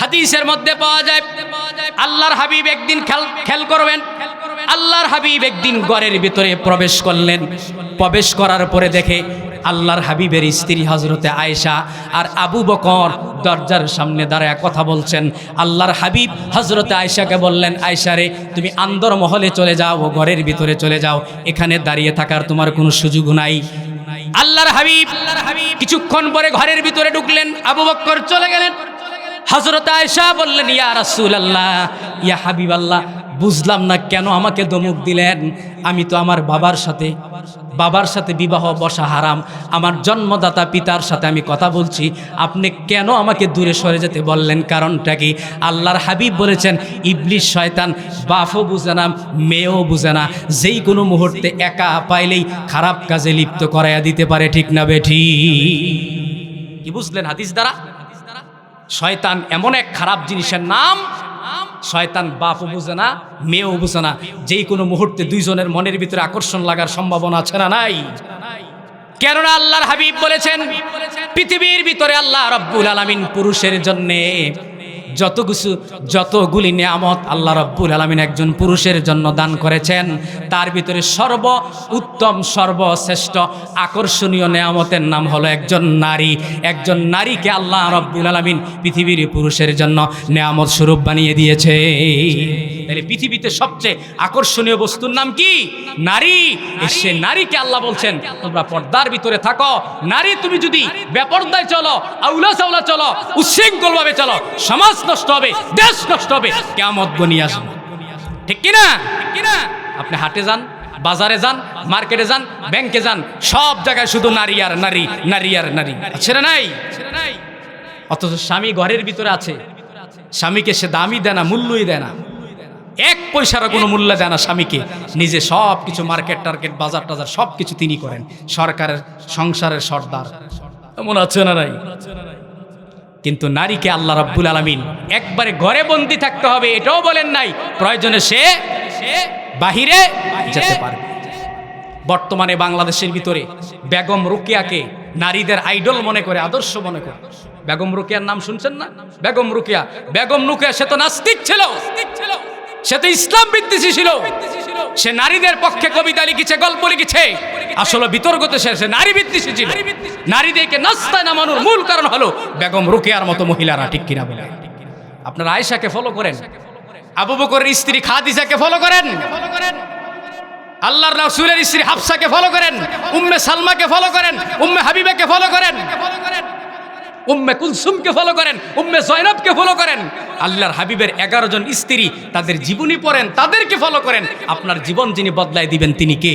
হাদিসের মধ্যে পাওয়া যায়, আল্লাহর হাবিব একদিন, খেয়াল করবেন, আল্লাহর হাবিব একদিন ঘরের ভিতরে প্রবেশ করলেন। প্রবেশ করার পরে দেখে আল্লাহর হাবিবের স্ত্রী হযরতে আয়েশা আর আবু বকর দরজার সামনে দাঁড়ায় কথা বলছেন। আল্লাহর হাবিব হযরতে আয়েশাকে বললেন, আয়েশা রে, তুমি আন্দর মহলে চলে যাও, ঘরের ভিতরে চলে যাও, এখানে দাঁড়িয়ে থাকার তোমার কোনো সুযোগ নাই। আল্লাহর হাবিব কিছুক্ষণ পরে ঘরের ভিতরে ঢুকলেন, আবু বকর চলে গেলেন। হযরত আয়েশা বললেন, ইয়া রাসূলুল্লাহ, ইয়া হাবিবাল্লাহ, বুঝলাম না কেন আমাকে দমক দিলেন? আমি তো আমার বাবার সাথে বিবাহ বসা হারাম, আমার জন্মদাতা পিতার সাথে আমি কথা বলছি, আপনি কেন আমাকে দূরে সরে যেতে বললেন? কারণটা কি? আল্লাহর হাবিব বলেছেন, ইবলিস শয়তান বাপও বুঝে না, মেয়েও বুঝে না, যেই কোনো মুহূর্তে একা পাইলেই খারাপ কাজে লিপ্ত করাইয়া দিতে পারে, ঠিক না বেঠি? কি বুঝলেন হাদিস দ্বারা? শয়তান এমন এক খারাপ জিনিসের নাম, শয়তান বাপও বুঝে না, মেয়েও বুঝে না, যেই কোনো মুহূর্তে দুইজনের মনের ভিতরে আকর্ষণ লাগার সম্ভাবনা আছে না নাই? কেননা আল্লাহর হাবিব বলেছেন, পৃথিবীর ভিতরে আল্লাহ রাব্বুল আলামিন পুরুষের জন্যে যতগুলি নিয়ামত আল্লাহ রাব্বুল আলামিন একজন পুরুষের জন্য দান করেছেন, তার ভিতরে উত্তম সর্বশ্রেষ্ঠ আকর্ষণীয় নিয়ামতের নাম হলো একজন নারী। একজন নারীকে আল্লাহ রাব্বুল আলামিন পৃথিবীর পুরুষের জন্য নিয়ামত স্বরূপ বানিয়ে দিয়েছে। তাহলে পৃথিবীতে সবচেয়ে আকর্ষণীয় বস্তুর নাম কি? নারী। সে নারীকে আল্লাহ বলছেন, তোমরা পর্দার ভিতরে থাকো। নারী, তুমি যদি বেপর্দায় চলো, আউলা চাউলা চলো, উচ্ছৃঙ্খলভাবে চলো, সমাজ নষ্ট হবে, দেশ নষ্ট হবে, কিয়ামত ঘনিয়ে আসবে, ঠিক কিনা? আপনি হাটে যান, বাজারে যান, মার্কেটে যান, ব্যাংকে যান, সব জায়গায় শুধু নারী আর নারী, নারী আর নারী, আছে না নাই? অথচ স্বামী ঘরের ভিতরে আছে, স্বামীকে সে দামই দেয় না, মূল্যই দেয় না, এক পয়সার কোনো মূল্য দেয় না স্বামীকে। নিজে সব কিছু মার্কেট টার্কেট, বাজার টাজার সব কিছু তিনি করেন, সরকারের সংসারের সর্দার, এমন আছে না নাই? কিন্তু নারীকে আল্লাহ রাব্বুল আলামিন একবারে ঘরে বন্দি থাকতে হবে এটাও বলেন নাই, প্রয়োজনে সে বাহিরে যেতে পারবে। বর্তমানে বাংলাদেশের ভিতরে বেগম রোকেয়াকে নারীদের আইডল মনে করে, আদর্শ মনে করে। বেগম রোকেয়ার নাম শুনছেন না? বেগম রোকেয়া, বেগম রোকেয়া সে তো নাস্তিক ছিল, সে তো ইসলাম বিদ্বেষী ছিল, সে নারীদের পক্ষে কবিতা লিখেছে, গল্প লিখেছে। আসলে বিতর্ক তো সে নারী বিদ্বেষী ছিল। নারীদেরকে নাস্তায় নামানোর মূল কারণ হলো বেগম রোকেয়ার মতো মহিলারা, ঠিক কিনা বলে? আপনারা আয়েশাকে ফলো করেন, আবু বকরের স্ত্রী খাদিজাকে ফলো করেন, আল্লাহর রাসূলের স্ত্রী হাফসাকে ফলো করেন, উম্মে সালমাকে ফলো করেন, উম্মে হাবিবাকে ফলো করেন, উম্মে কুলসুমকে ফলো করেন, উম্মে জয়নবকে ফলো করেন। আল্লাহর হাবিবের 11 জন স্ত্রী, তাদের জীবনী পড়েন, তাদেরকে ফলো করেন। আপনার জীবন যিনি বদলায় দিবেন তিনি কে?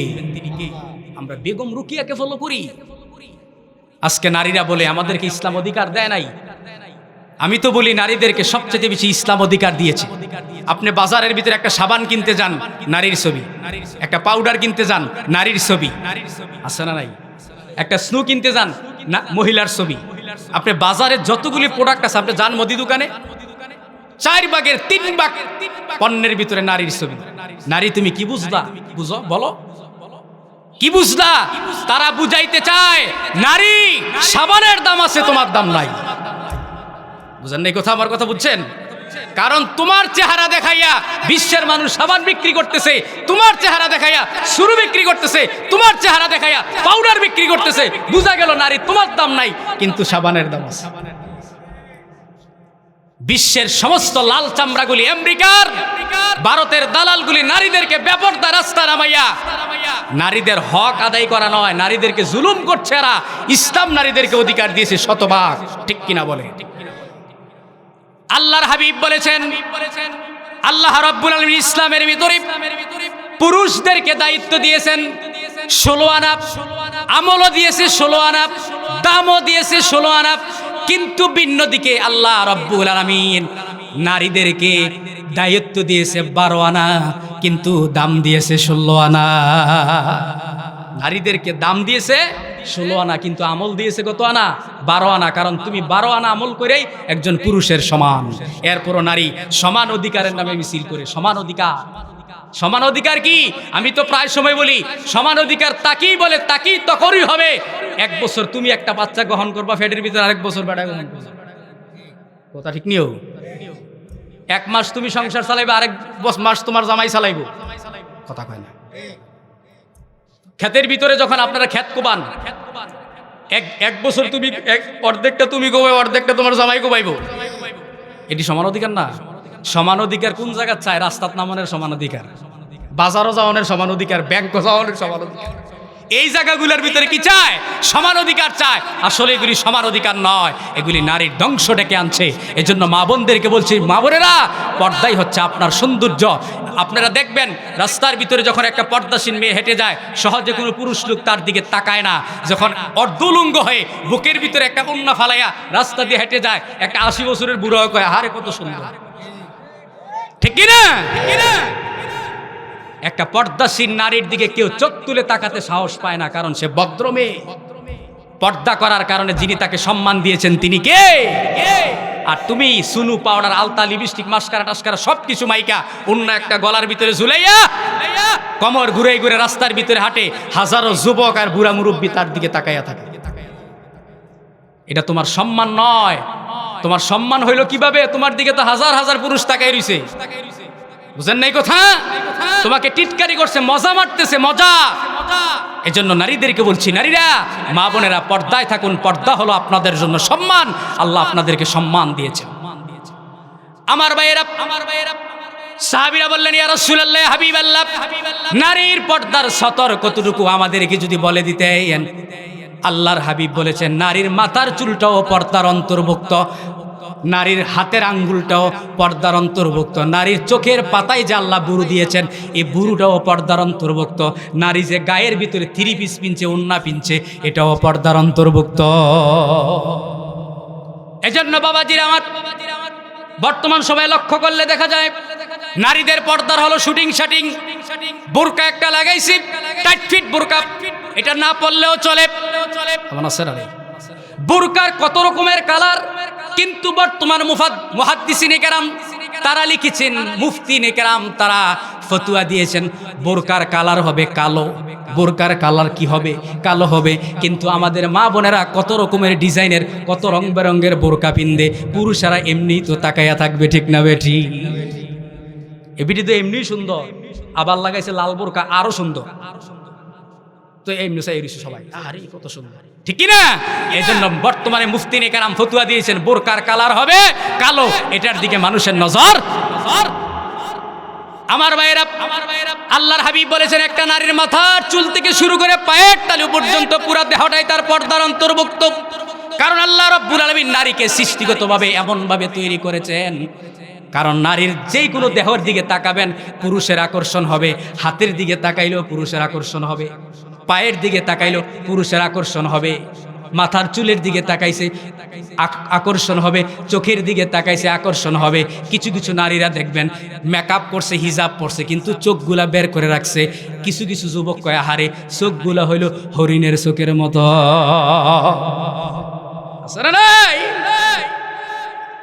আমরা বেগম রোকেয়াকে ফলো করি। আজকে নারীরা বলে আমাদেরকে ইসলাম অধিকার দেয় নাই। আমি তো বলি নারীদেরকে সবচেয়ে বেশি ইসলাম অধিকার দিয়েছে। আপনি বাজারের ভিতরে একটা সাবান কিনতে যান, নারীর ছবি। একটা পাউডার কিনতে যান, নারীর ছবি আছে না নাই? একটা স্নু কিনতে যান, না মহিলার ছবি। আপনি বাজারে যতগুলি প্রোডাক্ট আছে, আপনি যান মুদি দোকানে, 4 ভাগের 3 ভাগ পণ্যের ভিতরে নারীর ছবি। নারী তুমি কি বুঝলা? বুঝো, বলো কি বুঝলা? তারা বুঝাইতে চায় নারী সাবানের দাম আছে, তোমার দাম নাই। বুঝেন নাই কথা? আমার কথা বুঝছেন? কারণ তোমার চেহারা দেখাইয়া বিশ্বের মানুষ সাবান বিক্রি করতেছে, তোমার চেহারা দেখাইয়া সুরু বিক্রি করতেছে, তোমার চেহারা দেখাইয়া পাউডার বিক্রি করতেছে। বুঝা গেল নারী তোমার দাম নাই, কিন্তু সাবানের দাম আছে। বিশ্বের সমস্ত লাল চামড়াগুলি, আমেরিকার, ভারতের দালালগুলি নারীদেরকে বেপরদা রাস্তা নামাইয়া নারীদের হক আদায় করা নয়, নারীদেরকে জুলুম করছে। এরা ইসলাম নারীদেরকে অধিকার দিয়েছে শতভাগ, ঠিক কিনা বলে? আল্লাহর হাবিব বলেছেন, আল্লাহ রাব্বুল আলামিন ইসলামের ভিতরে পুরুষদেরকে দায়িত্ব দিয়েছেন 16 আনা, আমলও দিয়েছে 16 আনা, দামও দিয়েছে 16 আনা। কিন্তু ভিন্ন দিকে আল্লাহ রাব্বুল আলামিন নারীদেরকে দায়িত্ব দিয়েছে 12 আনা, কিন্তু দাম দিয়েছে 16 আনা। নারীদেরকে দাম দিয়েছে 16 আনা, কিন্তু আমল দিয়েছে কত আনা? 12 আনা। কারণ তুমি 12 আনা আমল করেই একজন পুরুষের সমান। এরপরও নারী সমান অধিকারের নামে মিছিল করে। সমান অধিকার, সমান অধিকার কি? আমি তো প্রায় সময় বলি সমান অধিকার তাকেই বলে, তাকেই তখনই হবে 1 বছর তুমি একটা বাচ্চা গ্রহণ করবা, ফেটের ভিতরে আরেক বছর বেটা গ্রহণ করবা। কথা ঠিক নিও? 1 মাস তুমি সংসার চালাইবে, আরেক মাস তোমার জামাই চালাইবো। কথা কয় না? ক্ষেতের ভিতরে যখন আপনারা ক্ষেত কোবান, এক বছর তুমি অর্ধেকটা তুমি কোবাই, অর্ধেকটা তোমার জামাই কোবাইবো। এটি সমান অধিকার না? সমান অধিকার কোন জায়গা চায়? রাস্তাত নামানোর সমান অধিকার, বাজারও যাওয়ানোর সমান অধিকার, ব্যাংকও যাওয়ানোর সমান অধিকার। এই জায়গাগুলোর ভিতরে কি চায়? সমান অধিকার চায়। আসলে এগুলি সমান অধিকার নয়, এগুলি নারীর ধ্বংস ডেকে আনছে। এজন্য মা বোনদেরকে বলছি, মা বোনেরা, পর্দাই হচ্ছে আপনার সৌন্দর্য। আপনারা দেখবেন রাস্তার ভিতরে যখন একটা পর্দাসীন মেয়ে হেঁটে যায়, সহজে কোনো পুরুষ লোক তার দিকে তাকায় না। যখন অর্ধলুঙ্গ হয়ে বুকের ভিতরে একটা ওন্না ফালাইয়া রাস্তা দিয়ে হেঁটে যায়, একটা 80 বছরের বুড়ো কয়, আরে কত সুন্দর, ঠিক কিনা? একটা পর্দাসীন নারীর দিকে কেউ চোখ তুলে তাকাতে সাহস পায় না, কারণ সে ভদ্র মেয়ে। পর্দা করার কারণে যিনি তাকে সম্মান দিয়েছেন তিনি কে? আর তুমি সুনু, পাউডার, আলতা, লিপস্টিক, মাস্কারা টাস্কারা সবকিছু মাইকা অন্য একটা গলার ভিতরে ঝুলাইয়া কমর ঘুরে ঘুরে রাস্তার ভিতরে হাঁটে, হাজারো যুবক আর বুড়া মুরব্বী তার দিকে তাকাইয়া থাকে। এটা তোমার সম্মান নয়। তোমার সম্মান হইল কিভাবে? তোমার দিকে তো হাজার হাজার পুরুষ তাকাই রইছে। বুঝেন নাই কথা? তোমাকে টিটকারি করছে, মজা মারতেছে, মজা। এজন্য নারীদেরকে বলছি, নারীরা, মা বোনেরা, পর্দায় থাকুন। পর্দা হলো আপনাদের জন্য সম্মান। আল্লাহ আপনাদেরকে সম্মান দিয়েছে। আমার ভাইয়েরা, সাহাবীরা বললেন, ইয়া রাসূলুল্লাহ, হাবিবাল্লাহ, নারীর পর্দার সতর কতটুকু আমাদেরকে যদি বলে দিতেন। আল্লাহর হাবিব বলেছেন, নারীর মাথার চুলটাও পর্দার অন্তর্ভুক্ত, নারীর হাতের আঙ্গুলটাও পর্দার অন্তর্ভুক্ত, নারীর চোখের পাতায় যে আল্লাহ বুরু দিয়েছেন এই বুরুটাও পর্দার অন্তর্ভুক্ত, নারী যে গায়ের ভিতরে 3 পিস পিনছে, ওন্না পিনছে, এটাও পর্দার অন্তর্ভুক্ত। এজন্য বাবাজিরা আমার, বর্তমান সময়ে লক্ষ্য করলে দেখা যায় নারীদের পর্দার হলো শুটিং শাটিং। বোরকা একটা লাগাইছি, টাইট ফিট বোরকা, এটা না পরলেও চলে। বোরকার কত রকমের কালার, কিন্তু বর্তমান মুহাদ্দিসিনে কেরাম তারা লিখেছেন, মুফতিনে কেরাম তারা ফতুয়া দিয়েছেন বোরকার কালার হবে কালো, বোরকার কালার কি হবে? কালো হবে। কিন্তু আমাদের মা বোনেরা কত রকমের ডিজাইনের, কত রং বেরঙের বোরকা পিনদে, পুরুষেরা এমনি তো তাকাইয়া থাকবে, ঠিক না বেঠি? এবিটি তো এমনি সুন্দর, আবার লাগাইছে লাল বোরকা, আরো সুন্দর। তো এমনি সবাই আরে কত সুন্দর, ঠিক কি না? এই জন্য বর্তমানে মুফতি নেকারাম ফতুয়া দিয়েছেন বোরকার কালার হবে কালো। এটার দিকে মানুষের নজর। আমার ভাইয়েরা, আল্লাহর হাবিব বলেছেন একটা নারীর মাথার চুল থেকে শুরু করে পায়ের তালু পর্যন্ত পুরো দেহটাই তার পর্দার অন্তর্ভুক্ত। কারণ আল্লাহ রাব্বুল আলামিন নারীকে সৃষ্টিগতভাবে এমনভাবে তৈরি করেছেন, কারণ নারীর যেই কোনো দেহের দিকে তাকাবেন পুরুষের আকর্ষণ হবে, হাতের দিকে তাকাইলেও পুরুষের আকর্ষণ হবে, পায়ের দিকে তাকাইলেও পুরুষের আকর্ষণ হবে, মাথার চুলের দিকে তাকাইছে আকর্ষণ হবে, চোখের দিকে তাকাইছে আকর্ষণ হবে। কিছু কিছু নারীরা দেখবেন মেকআপ করছে, হিজাব পরছে, কিন্তু চোখগুলা বের করে রাখছে। কিছু কিছু যুবক কয় হারে চোখগুলা হইল হরিণের চোখের মতো।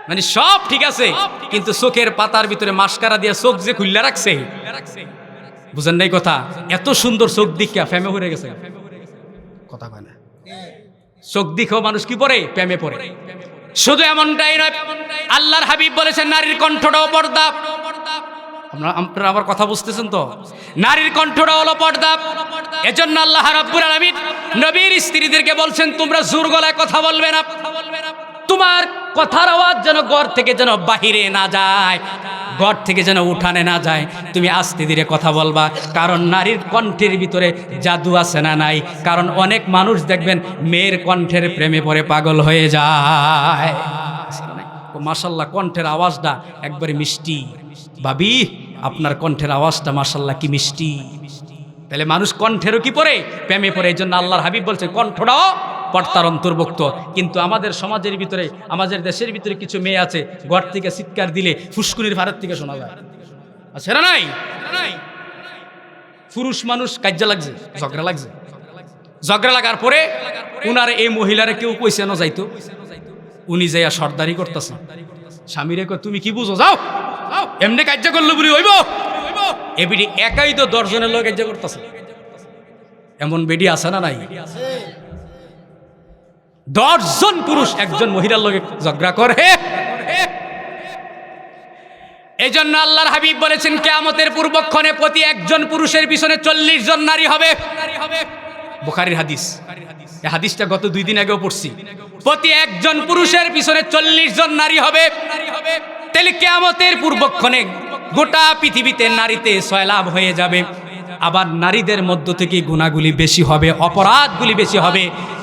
মানে সব ঠিক আছে, কিন্তু চোখের পাতার ভিতরে মাস্কারা দিয়ে চোখ যে খুললা রাখছে, বুঝেন নাই কথা? এত সুন্দর চোখ দিকা ফেমে হয়ে গেছে, কথা কয় না। চোখ দিকেও মানুষ কি পড়ে? প্রেমে পড়ে। শুধু এমনটাই নয়, আল্লাহর হাবিব বলেছেন নারীর কণ্ঠটাও পর্দা। আপনারা আমার কথা বুঝতেছেন তো? নারীর কণ্ঠটা হলো পর্দা। এজন্য আল্লাহ রাব্বুল আলামিন নবীর স্ত্রীদেরকে বলছেন তোমরা জোর গলায় কথা বলবে না, তোমার কথার আওয়াজ যেন ঘর থেকে যেন বাহিরে না যায়, ঘর থেকে যেন উঠানে না যায়, তুমি আস্তে ধীরে কথা বলবা। কারণ নারীর কণ্ঠের ভিতরে জাদু আছে না নাই? কারণ অনেক মানুষ দেখবেন মেয়ের কণ্ঠের প্রেমে পড়ে পাগল হয়ে যায়। মাশাল্লাহ কণ্ঠের আওয়াজটা একবারে মিষ্টি, ভাবি আপনার কণ্ঠের আওয়াজটা মাশাল্লাহ কি মিষ্টি। তাহলে মানুষ কণ্ঠেরও কি পড়ে? প্রেমে পড়ে। এই জন্য আল্লাহর হাবিব বলছে কণ্ঠটাও পর্দার অন্তর্ভুক্ত। কিন্তু আমাদের সমাজের ভিতরে, আমাদের দেশের ভিতরে কিছু মেয়ে আছে ঘর থেকে চিৎকার দিলে ফুসকুনির ভারত থেকে শোনা যায়, আছে না নাই? পুরুষ মানুষ কাজ্জা লাগছে, ঝগড়া লাগছে, ঝগড়া লাগার পরে উনার এই মহিলারে কেউ কইছে না যাইতো, উনি যাইয়া সর্দারি করতেছে। স্বামীরে কয় তুমি কি বুঝো, যাও এমনি কাজ্জা করলো বুড়ি হইব। এবিডি একাই তো 10 জনের লোক কাজ্জা করতেছে, এমন বেডি আছে না নাই? 10 জন পুরুষ একজন মহিলার লোকে ঝগড়া করে। এই জন্য আল্লাহর হাবিব বলেছেন কিয়ামতের পূর্বক্ষণে প্রতি একজন পুরুষের পিছনে 40 জন নারী হবে। বুখারীর হাদিস, এই হাদিসটা গত 2 দিন আগেও পড়ছি। প্রতি একজন পুরুষের পিছনে 40 জন নারী হবে। তাহলে কিয়ামতের পূর্বক্ষণে গোটা পৃথিবীতে নারীতে সয়লাভ হয়ে যাবে। আবার নারীদের মধ্য থেকে গুনাহগুলি বেশি হবে, অপরাধগুলি বেশি হবে।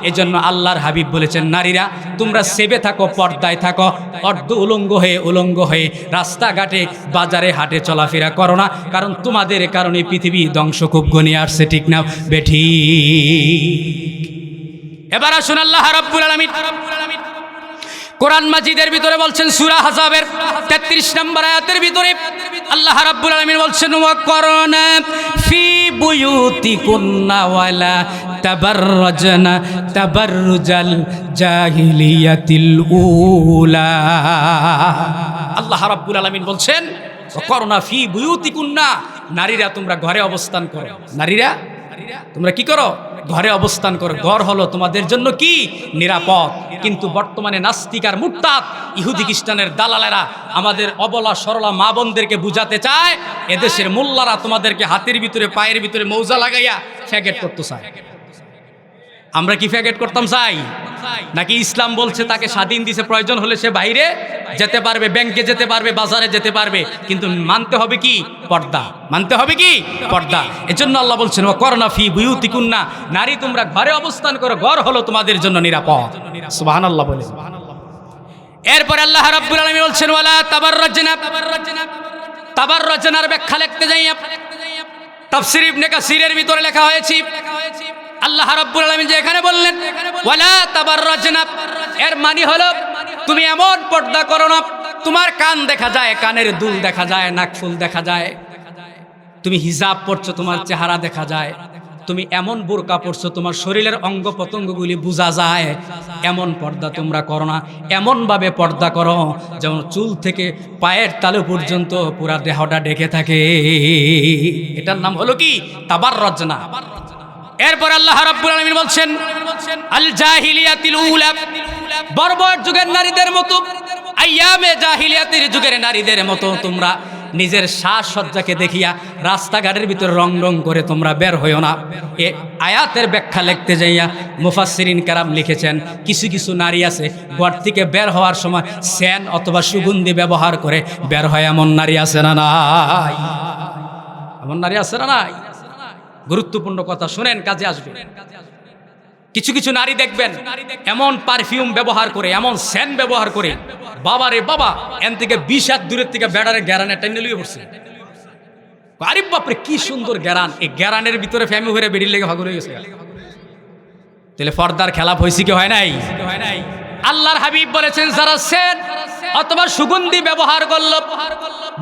এজন্য আল্লাহর হাবিব বলেছেন নারীরা তোমরা সেবে থাকো, পর্দায় থাকো, অর্ধ উলঙ্গ হয়ে রাস্তাঘাটে বাজারে হাটে চলাফেরা করো না, কারণ তোমাদের কারণে পৃথিবী ধ্বংস খুব ঘনিয়ে আসছে, ঠিক না বেঠি? এবার আসুন আল্লাহ রাব্বুল আলামিন কোরআন মাজিদের ভিতরে বলছেন সূরা আহজাবের 33 নম্বর আয়াতের ভিতরে আল্লাহ রাব্বুল আলামিন বলছেন ওয়াকরনা ফি বুয়ুতিকুন্না ওয়ালা তাবাররাজনা তাবাররুজাল জাহিলিয়াতিল উলা। আল্লাহ রাব্বুল আলামিন বলছেন ওয়াকরনা ফি বুয়ুতিকুন্না, নারীরা তোমরা ঘরে অবস্থান করো। নারীরা তোমরা কি করো? ঘরে অবস্থান করো। ঘর হলো তোমাদের জন্য কি? নিরাপদ। কিন্তু বর্তমানে নাস্তিক আর মুরতাদ ইহুদি খ্রিস্টানের দালালেরা আমাদের অবলা সরলা মা বোনদেরকে বুঝাতে চায় এদেশের মোল্লারা তোমাদেরকে হাতের ভিতরে পায়ের ভিতরে মৌজা লাগাইয়া ফ্যাগেট করতে চায়। আমরা কি ফ্যাগেট করতাম চাই? নাকি ইসলাম বলছে তাকে স্বাধীন দিছে, প্রয়োজন হলে সে বাইরে যেতে পারবে, ব্যাংকে যেতে পারবে, বাজারে যেতে পারবে, কিন্তু মানতে হবে কি? পর্দা। মানতে হবে কি? পর্দা। এজন্য আল্লাহ বলছেন ওয়াকরনা ফি বুয়ুতিকুন্না, নারী তোমরা ঘরে অবস্থান করো, ঘর হলো তোমাদের জন্য নিরাপদ। সুবহানাল্লাহ বলে। এরপর আল্লাহ রাব্বুল আলামিন বলছেন ওয়ালা তাবাররাজনা। তাবাররাজনার ব্যাখ্যা লিখতে যাইয়া তাফসীর ইবনে কাসিরের ভিতরে লেখা হয়েছে আল্লাহ রাব্বুল আলামিন যে এখানে বললেন ওয়ালা তাবাররাজনা, এর মানে হলো তুমি এমন পর্দা করো না তোমার কান দেখা যায়, কানের দুল দেখা যায়, নাকফুল দেখা যায়, তুমি হিজাব পরছো তোমার চেহারা দেখা যায়, তুমি এমন বোরকা পরছো তোমার শরীরের অঙ্গ প্রত্যঙ্গগুলি বোঝা যায়, এমন পর্দা তোমরা করো না। এমনভাবে পর্দা করো যেমন চুল থেকে পায়ের তালু পর্যন্ত পুরা দেহটা ঢেকে থাকে। এটার নাম হলো কি? তাবাররুজ না। এরপর আল্লাহ রাব্বুল আলামিন বলছেন আল জাহিলিয়াতিল উলা, বর্বর যুগের নারীদের মতো, আইয়ামে জাহিলিয়াতের যুগের নারীদের মতো তোমরা নিজের সাজসজ্জাকে দেখিয়া রাস্তাঘাটের ভিতরে রং রং করে তোমরা বের হইও না। এ আয়াতের ব্যাখ্যা লিখতে যাইয়া মুফাসসিরিন কেরাম লিখেছেন, কিছু কিছু নারী আছে ঘর থেকে বের হওয়ার সময় সেন্ট অথবা সুগন্ধি ব্যবহার করে বের হয়। এমন নারী আছে না নাই? এমন নারী আছে না নাই? গুরুত্বপূর্ণ কথা শুনেন, কাজে আসবে। কিছু কিছু নারী দেখবেন এমন পারফিউম ব্যবহার করে, এমন সেন্ট ব্যবহার করে, বাবা রে বাবা, এন থেকে 20 হাত দূরের থেকে বেড়ারে গ্যারানে টেনে লিয়ে পড়ছে। আরে বাপরে কি সুন্দর গ্যারান! এই গ্যারানের ভিতরে ফ্যামি হয়ে বেরিয়ে লেগে ভাগ হয়ে গেছে। তাহলে পর্দার খেলাপ হয়েছে কি হয় নাই? আল্লাহর হাবিব বলেছেন যারা সেন্ট অথবা সুগন্ধি ব্যবহার করলো,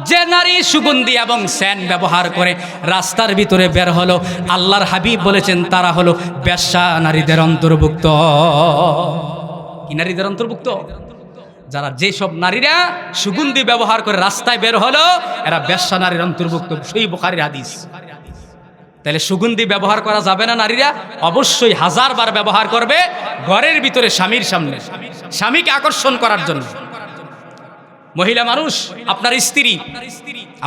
যে নারী সুগন্ধি এবং সেন্ট ব্যবহার করে রাস্তার ভিতরে বের হলো, আল্লাহর হাবিব বলেছেন তারা হলো বেশ্যা নারীদের অন্তর্ভুক্ত। কি নারীদের অন্তর্ভুক্ত? যারা যেসব নারীরা সুগন্ধি ব্যবহার করে রাস্তায় বের হলো, এরা বেশ্যা নারীর অন্তর্ভুক্ত। সহিহ বুখারীর হাদিস। তাহলে সুগন্ধি ব্যবহার করা যাবে না নারীরা? অবশ্যই 1000 বার ব্যবহার করবে ঘরের ভিতরে স্বামীর সামনে, স্বামীকে আকর্ষণ করার জন্য। মহিলা মানুষ, আপনার স্ত্রী,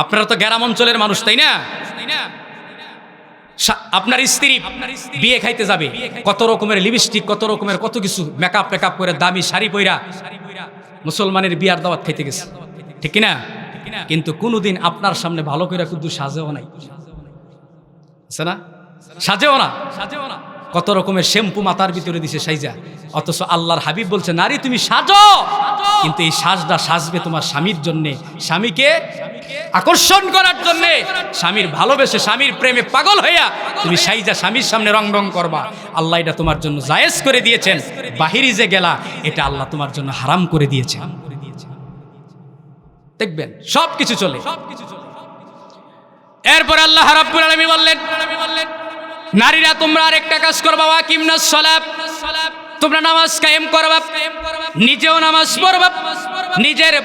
আপনারা তো গ্রাম অঞ্চলের মানুষ তাই না? আপনার স্ত্রী বিয়ে খাইতে যাবে, কত রকমের লিপস্টিক, কত রকমের কত কিছু মেকআপ টেকআপ করে দামি শাড়ি পইরা মুসলমানের বিয়ার দাওয়াত খাইতে গেছে, ঠিক কিনা? কিন্তু কোনোদিন আপনার সামনে ভালো করে কিন্তু সাজেও নাই, আছে না? সাজেও না। কত রকমের শ্যাম্পু মাথার ভিতরে দিছে সাইজা। অথচ আল্লাহর হাবিব বলছে নারী তুমি সাজো, কিন্তু এই সাজটা সাজবে তোমার স্বামীর জন্যে, স্বামীকে আকর্ষণ করার জন্যে, স্বামীর ভালোবেসে স্বামীর প্রেমে পাগল হইয়া তুমি সাইজা স্বামীর সামনে রং রং করবা। আল্লাহ এটা তোমার জন্য জায়েজ করে দিয়েছেন। বাহিরে যে গেলা এটা আল্লাহ তোমার জন্য হারাম করে দিয়েছেন। দেখবেন সব কিছু চলে। এরপর আল্লাহ রাব্বুল আলামিন বললেন নারীরা তোমরা আরেকটা কাজ করবা, ওয়াকিমনাস সালাত, তোমরা নামাজ কায়েম করবা, নিজেও নামাজ পড়বা, নিজের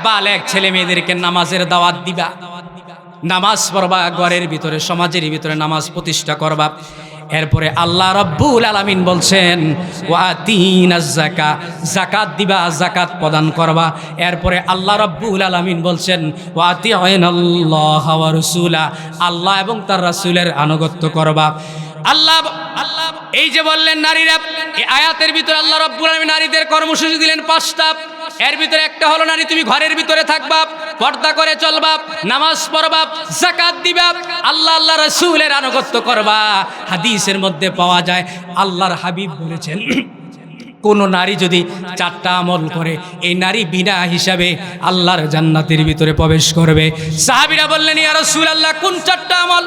বালেগ ছেলে মেয়েদেরকে নামাজের দাওয়াত দিবা, নামাজ পড়বা, ঘরের ভিতরে সমাজের ভিতরে নামাজ প্রতিষ্ঠা করবা। এরপরে আল্লাহ রাব্বুল আলামিন বলছেন ওয়াতিনাজ যাকাত, যাকাত দিবা, যাকাত প্রদান করবা। এরপরে আল্লাহ রাব্বুল আলামিন বলছেন ওয়াতিউনাল্লাহ ওয়া রাসূলা, আল্লাহ এবং তার রাসূলের আনুগত্য করবা। আল্লাহ এই যে বললেন নারীরা, এই আয়াতের ভিতরে আল্লাহ রাব্বুল আলামিন নারীদের কর্মসূচি দিলেন 5টা। এর ভিতরে একটা হলো নারী তুমি ঘরের ভিতরে থাকবা, পর্দা করে চলবা, নামাজ পড়বা, যাকাত দিবা, আল্লাহ রাসূলের আনুগত্য করবা। হাদিসের মধ্যে পাওয়া যায় আল্লাহর হাবিব বলেছেন কোন নারী যদি 4টা আমল করে এই নারী বিনা হিসাবে আল্লাহর জান্নাতের ভিতরে প্রবেশ করবে। সাহাবীরা বললেন ইয়া রাসূলুল্লাহ কোন 4টা আমল?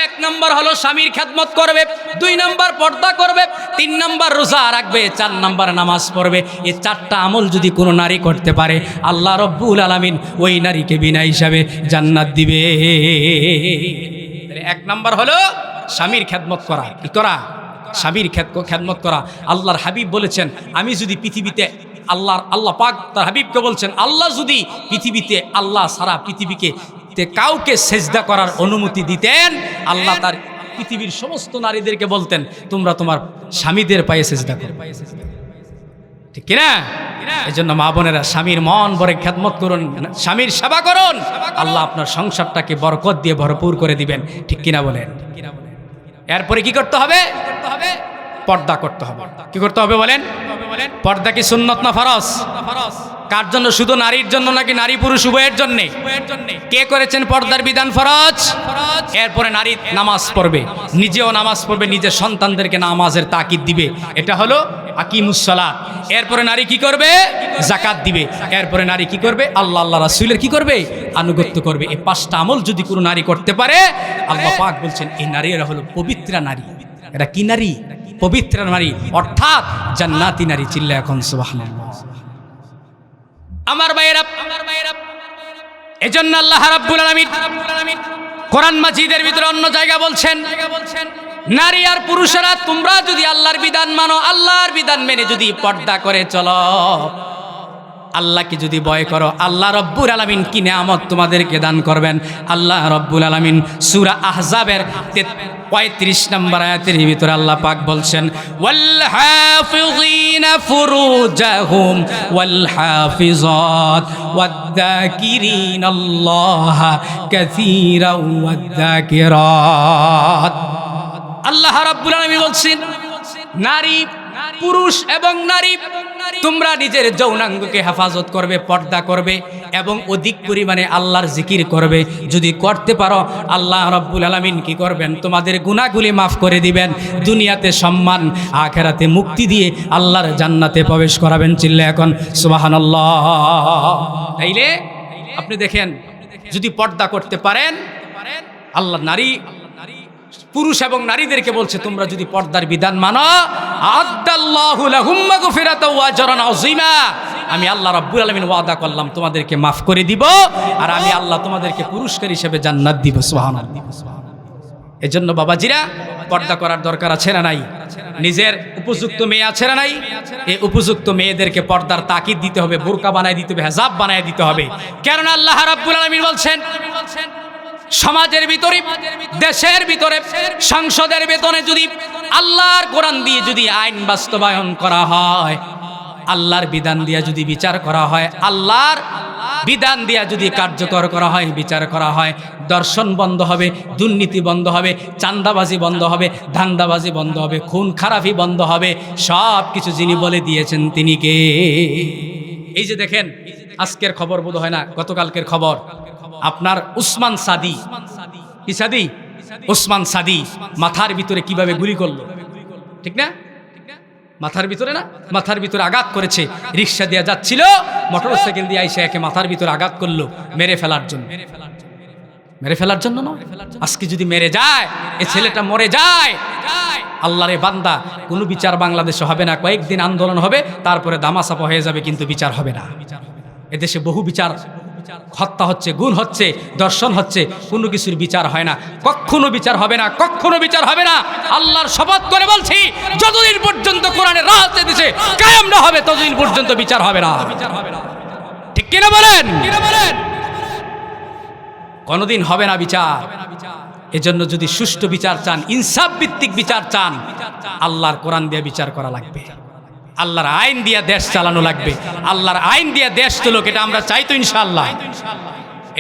1 নম্বর হলো স্বামীর খেদমত করবে, 2 নম্বর পর্দা করবে, 3 নম্বর রোজা রাখবে, 4 নম্বর নামাজ পড়বে। এই 4টা আমল যদি কোনো নারী করতে পারে আল্লাহ রাব্বুল আলামিন ওই নারীকে বিনা হিসাবে জান্নাত দিবে। 1 নম্বর হলো স্বামীর খেদমত করা। কি করা? স্বামীর খেদমত করা। আল্লাহর হাবিব বলেছেন আমি যদি পৃথিবীতে আল্লাহ পাক তার হাবিবকে বলছেন আল্লাহ যদি পৃথিবীতে আল্লাহ সারা পৃথিবীকে কাউকে সেজদা করার অনুমতি দিতেন, আল্লাহ তার পৃথিবীর সমস্ত নারীদেরকে বলতেন তোমরা তোমার স্বামীদের পায়ে সেজদা করো, ঠিক কিনা? এই জন্য মা বোনেরা স্বামীর মন ভরে খেদমত করুন, স্বামীর সেবা করুন, আল্লাহ আপনার সংসারটাকে বরকত দিয়ে ভরপুর করে দিবেন, ঠিক কিনা বলেন? এরপরে কি করতে হবে? পর্দা করতে হবে। কি করতে হবে বলেন? পর্দা কি সুন্নত না ফরজ? কার জন্য? শুধু নারীর জন্য নাকি নারী পুরুষ উভয়ের জন্য? কে করেছেন পর্দার বিধান ফরজ? এরপরে নারী নামাজ পড়বে, নিজেও নামাজ পড়বে, নিজের সন্তানদেরকে নামাজের তাকিদ দিবে, এটা হলো আকিমুস সালাত। এরপরে নারী কি করবে? যাকাত দিবে। এরপরে নারী কি করবে? আল্লাহ রাসূলের কি করবে? আনুগত্য করবে। এই 5টা আমল যদি কোনো নারী করতে পারে আল্লাহ পাক বলছেন এই নারীরা হলো পবিত্রা নারী। এটা কি নারী? পবিত্র নারী, অর্থাৎ জান্নাতি নারী। চিল্লা এখন সুবহানাল্লাহ। আমার ভাইয়েরা, এজন্য আল্লাহ রাব্বুল আলামিন কোরআন মাজিদের ভিতরে অন্য জায়গা বলছেন নারী আর পুরুষেরা তোমরা যদি আল্লাহর বিধান মানো, আল্লাহর বিধান মেনে যদি পর্দা করে চলো, আল্লাহকে যদি ভয় করো, আল্লাহ রব্বুল আলামিন কি নিয়ামত তোমাদেরকে দান করবেন। আল্লাহ রব্বুল আলামিন সূরা আহজাবের 35 নম্বর আয়াতের ভিতরে আল্লাহ পাক বলছেন, ওয়াল হাফিযিনা ফুরুজাহুম ওয়াল হাফিজাত ওয়াদ-যাকিরিনাল্লাহা কাসীরাও ওয়াদ-যাকিরাত। আল্লাহ রাব্বুল আলামিন বলছেন, নারী পুরুষ এবং নারী তোমরা নিজের যৌনাঙ্গকে হেফাজত করবে, পর্দা করবে এবং অধিক পরিমাণে আল্লাহর জিকির করবে। যদি করতে পারো, আল্লাহ রাব্বুল আলামিন কি করবেন? তোমাদের গুনাহগুলি মাফ করে দিবেন, দুনিয়াতে সম্মান, আখিরাতে মুক্তি দিয়ে আল্লাহর জান্নাতে প্রবেশ করাবেন। চিল্লা এখন সুবহানাল্লাহ। তাইলে আপনি দেখেন, যদি পর্দা করতে পারেন, আল্লাহ নারী পুরুষ এবং নারীদেরকে বলছে, তোমরা যদি পর্দার বিধান মানো, আ'আদ্দাল্লাহু লাহুম মাগফিরাতাও ওয়া আজরান আযীমা, আমি আল্লাহ রাব্বুল আলামিন ওয়াদা করলাম তোমাদেরকে মাফ করে দিব, আর আমি আল্লাহ তোমাদেরকে পুরস্কার হিসেবে জান্নাত দিব। সুবহানাল্লাহ। এজন্য বাবাজিরা, পর্দা করার দরকার আছে না নাই? নিজের উপযুক্ত মেয়ে আছে না নাই? এই উপযুক্ত মেয়েদেরকে পর্দার তাকিদ দিতে হবে, বোরকা বানায় দিতে হবে, হিজাব বানায় দিতে হবে। কারণ আল্লাহ রাব্বুল আলামিন বলছেন, সমাজের ভিতরে, দেশের ভিতরে, সংসদের ভেতরে যদি আল্লাহর কোরআন দিয়ে যদি আইন বাস্তবায়ন করা হয়, আল্লাহর বিধান দিয়া যদি বিচার করা হয়, আল্লাহর বিধান দিয়া যদি কার্যকর করা হয়, বিচার করা হয়, দর্শন বন্ধ হবে, দুর্নীতি বন্ধ হবে, চাঁদাবাজি বন্ধ হবে, ধান্দাবাজি বন্ধ হবে, খুন খারাপি বন্ধ হবে। সব কিছু যিনি বলে দিয়েছেন তিনি কে? এই যে দেখেন, আজকের খবর বোধ হয় না, গতকালকের খবর, আপনার উসমান সাদি, কি সাদি? উসমান সাদি মাথার ভিতরে কিভাবে গুলি করলো, ঠিক না? মাথার ভিতরে না, মাথার ভিতরে আঘাত করেছে। রিক্সা দিয়ে যাচ্ছিল, মোটরসাইকেল দিয়ে আইসা একে মাথার ভিতরে আঘাত করলো, মেরে ফেলার জন্য। মেরে ফেলার জন্য না, আজকে যদি মেরে যায়, এই ছেলেটা মরে যায়, আল্লাহরে বান্দা, কোনো বিচার বাংলাদেশে হবে না। কয়েকদিন আন্দোলন হবে, তারপরে দামাচাপা হয়ে যাবে, কিন্তু বিচার হবে না। এদেশে বহু বিচার, হত্যা হচ্ছে, গুণ হচ্ছে, দর্শন হচ্ছে, কোনো কিছুর বিচার হয় না। কখনো বিচার হবে না, কখনো বিচার হবে না। আল্লাহর শপথ করে বলছি, যতদিন পর্যন্ত কোরআনের রাজ এদেশে কায়েম না হবে, ততদিন পর্যন্ত বিচার হবে না। ঠিক কিনা বলেন? কোনদিন হবে না বিচার। এজন্য যদি সুষ্ঠু বিচার চান, ইনসাফ ভিত্তিক বিচার চান, আল্লাহর কোরআন দিয়ে বিচার করা লাগবে, আল্লাহর আইন দিয়ে দেশ চালানো লাগবে, আল্লাহর আইন দিয়ে দেশ চলুক। এটা আমরা চাই তো ইনশাআল্লাহ।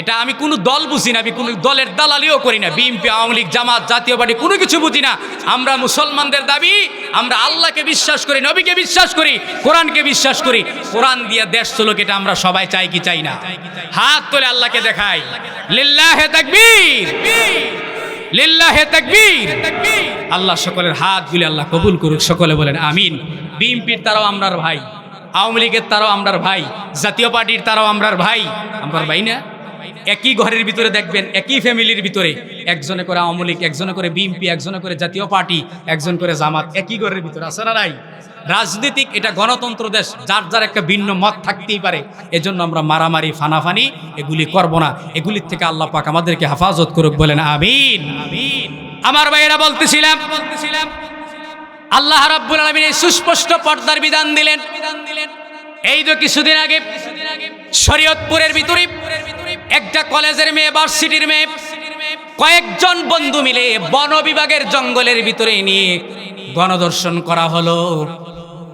এটা আমি কোনো দল বুঝি না, আমি কোনো দলের দালালিও করি না। বিএনপি, আওয়ামী লীগ, জামাত, জাতীয় পার্টি কোনো কিছু বুঝি না। আমরা মুসলমানদের দাবি, আমরা আল্লাহকে বিশ্বাস করি, নবীকে বিশ্বাস করি, কোরআনকে বিশ্বাস করি। কোরআন দিয়ে দেশ চলুক, এটা আমরা সবাই চাই কি চাই না? হাত তুলে আল্লাহকে দেখাই, লিল্লাহে তাকবীর, লিল্লাহে তাকবীর। আল্লাহ সকলের হাতগুলি আল্লাহ কবুল করুক, সকলে বলেন আমিন। বিএনপির তারাও আমরার ভাই, আওয়ামী লীগের তারাও আমরার ভাই, জাতীয় পার্টির তারাও আমরার ভাই, আমরার ভাই না? একই ঘরের ভিতরে দেখবেন, একই ফ্যামিলির ভিতরে একজনে করে আওয়ামী লীগ, একজনে করে বিএনপি, একজনে করে জাতীয় পার্টি, একজন করে জামাত, একই ঘরের ভিতরে আছে না নাই? রাজনীতিক, এটা গণতন্ত্র দেশ, যার যার একটা ভিন্ন মত থাকতেই পারে। এজন্য আমরা মারামারি, ফানাফানি এগুলি করব না। এগুলির থেকে আল্লাহ পাক আমাদেরকে হেফাজত করুক, বলেন আমিন। আমার ভাইয়েরা, বলতেছিলাম আল্লাহ রাব্বুল আলামিন এই সুস্পষ্ট পর্দার বিধান দিলেন। এই তো কিছুদিন আগে শরীয়তপুরের ভিতরে একটা কলেজের মেয়ে, ভার্সিটির মেয়ে, কয়েকজন বন্ধু মিলে বন বিভাগের জঙ্গলের ভিতরে নিয়ে গণধর্ষণ করা হলো।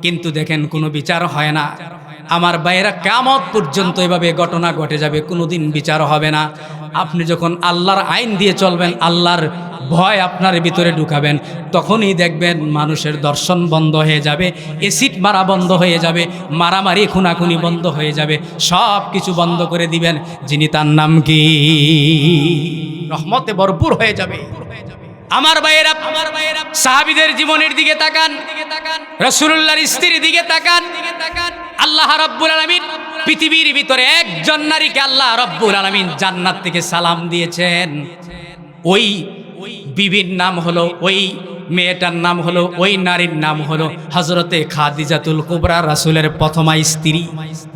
কিন্তু দেখেন, কোনো বিচার হয় না। আমার ভাইয়েরা, কিয়ামত পর্যন্ত এভাবে ঘটনা ঘটে যাবে, কোনোদিন বিচার হবে না। আপনি যখন আল্লাহর আইন দিয়ে চলবেন, আল্লাহর ভয় আপনার ভিতরে ঢুকাবেন, তখনই দেখবেন মানুষের দর্শন বন্ধ হয়ে যাবে, এসিড মারা বন্ধ হয়ে যাবে, মারামারি খুনাখুনি বন্ধ হয়ে যাবে, সব কিছু বন্ধ করে দিবেন। যিনি, তার নাম কি? রহমতে ভরপুর হয়ে যাবে। আমার ভাইয়েরা, সাহাবীদের জীবনের দিকে তাকান, রাসূলুল্লাহর স্ত্রীর দিকে তাকান। আল্লাহ রাব্বুল আলামিন পৃথিবীর ভিতরে একজন নারীকে আল্লাহ রাব্বুল আলামিন জান্নাত থেকে সালাম দিয়েছেন। ওই বিবির নাম হলো, ওই মেয়েটার নাম হলো, ওই নারীর নাম হলো হযরতে খাদিজাতুল কুবরা, রাসূলের প্রথমা স্ত্রী।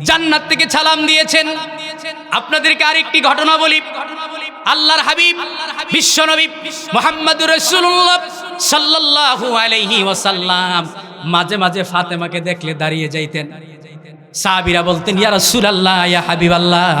জান্নাত থেকে সালাম দিয়েছেন। আপনাদেরকে আরেকটি ঘটনা বলি। আল্লাহর হাবিব, বিশ্বনবী মুহাম্মদুর রাসূলুল্লাহ সাল্লাল্লাহু আলাইহি ওয়াসাল্লাম মাঝে মাঝে ফাতেমাকে দেখলে দাঁড়িয়ে যাইতেন। সাহাবীরা বলতেন, ইয়া রাসূলুল্লাহ, ইয়া হাবিবাল্লাহ,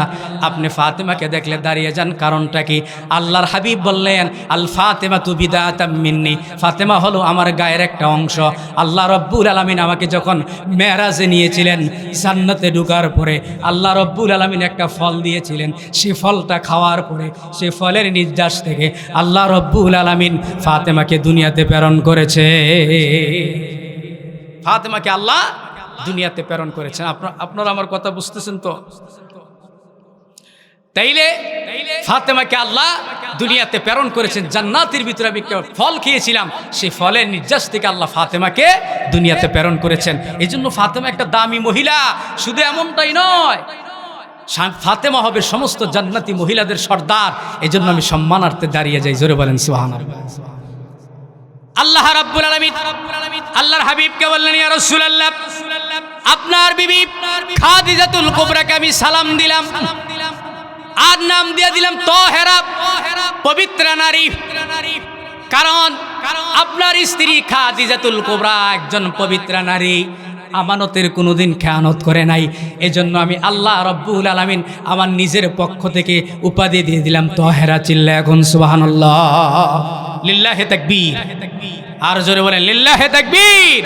আপনি ফাতেমাকে দেখলে দাঁড়িয়ে যান, কারণটা কি? আল্লাহর হাবিব বললেন, আল ফাতেমাতু বিদাতাম মিন্নি, ফাতেমা হলো আমার গায়ের একটা অংশ। আল্লাহ রব্বুল আলামিন আমাকে যখন মেরাজে নিয়েছিলেন, জান্নাতে ঢোকার পরে আল্লাহ রব্বুল আলামিন একটা ফল দিয়েছিলেন, সেই ফলটা খাওয়ার পরে সেই ফলের নির্যাস থেকে আল্লাহ রব্বুল আলামিন ফাতেমাকে দুনিয়াতে প্রেরণ করেছে। ফাতেমাকে আল্লাহ দুনিয়াতে প্রেরণ করেছেন। আপনারা আমার কথা বুঝতেছেন তো? তাইলে ফাতেমাকে আল্লাহ দুনিয়াতে প্রেরণ করেছেন। জান্নাতের ভিতরে আমি একটা ফল খেয়েছিলাম, সেই ফলের নির্যাস থেকে আল্লাহ ফাতেমাকে দুনিয়াতে প্রেরণ করেছেন। এই জন্য ফাতেমা একটা দামি মহিলা। শুধু এমনটাই নয়, ফাতেমা হবে সমস্ত জান্নাতি মহিলাদের সর্দার। এই জন্য আমি সম্মানার্থে দাঁড়িয়ে যাই। জোরে বলেন সুবহানাল্লাহ। আল্লাহ রাব্বুল আলামিন আল্লাহর হাবিবকে বললেন, ইয়া রাসূলুল্লাহ, আপনার বিবি খাদিজাতুল কুবরাকে আমি সালাম দিলাম, আর নাম দিয়ে দিলাম তাহেরা, পবিত্র নারী। কারণ আপনার স্ত্রী খাদিজাতুল কুবরা একজন পবিত্র নারী, আমানতের কোনোদিন খেয়ানত করে নাই। এজন্য আমি আল্লাহ রাব্বুল আলামিন আমার নিজের পক্ষ থেকে উপাধি দিয়ে দিলাম তাহেরা। চিল্লা এখন সুবহানাল্লাহ, লিল্লাহি তাকবীর। আর জোরে বলেন লিল্লাহি তাকবীর।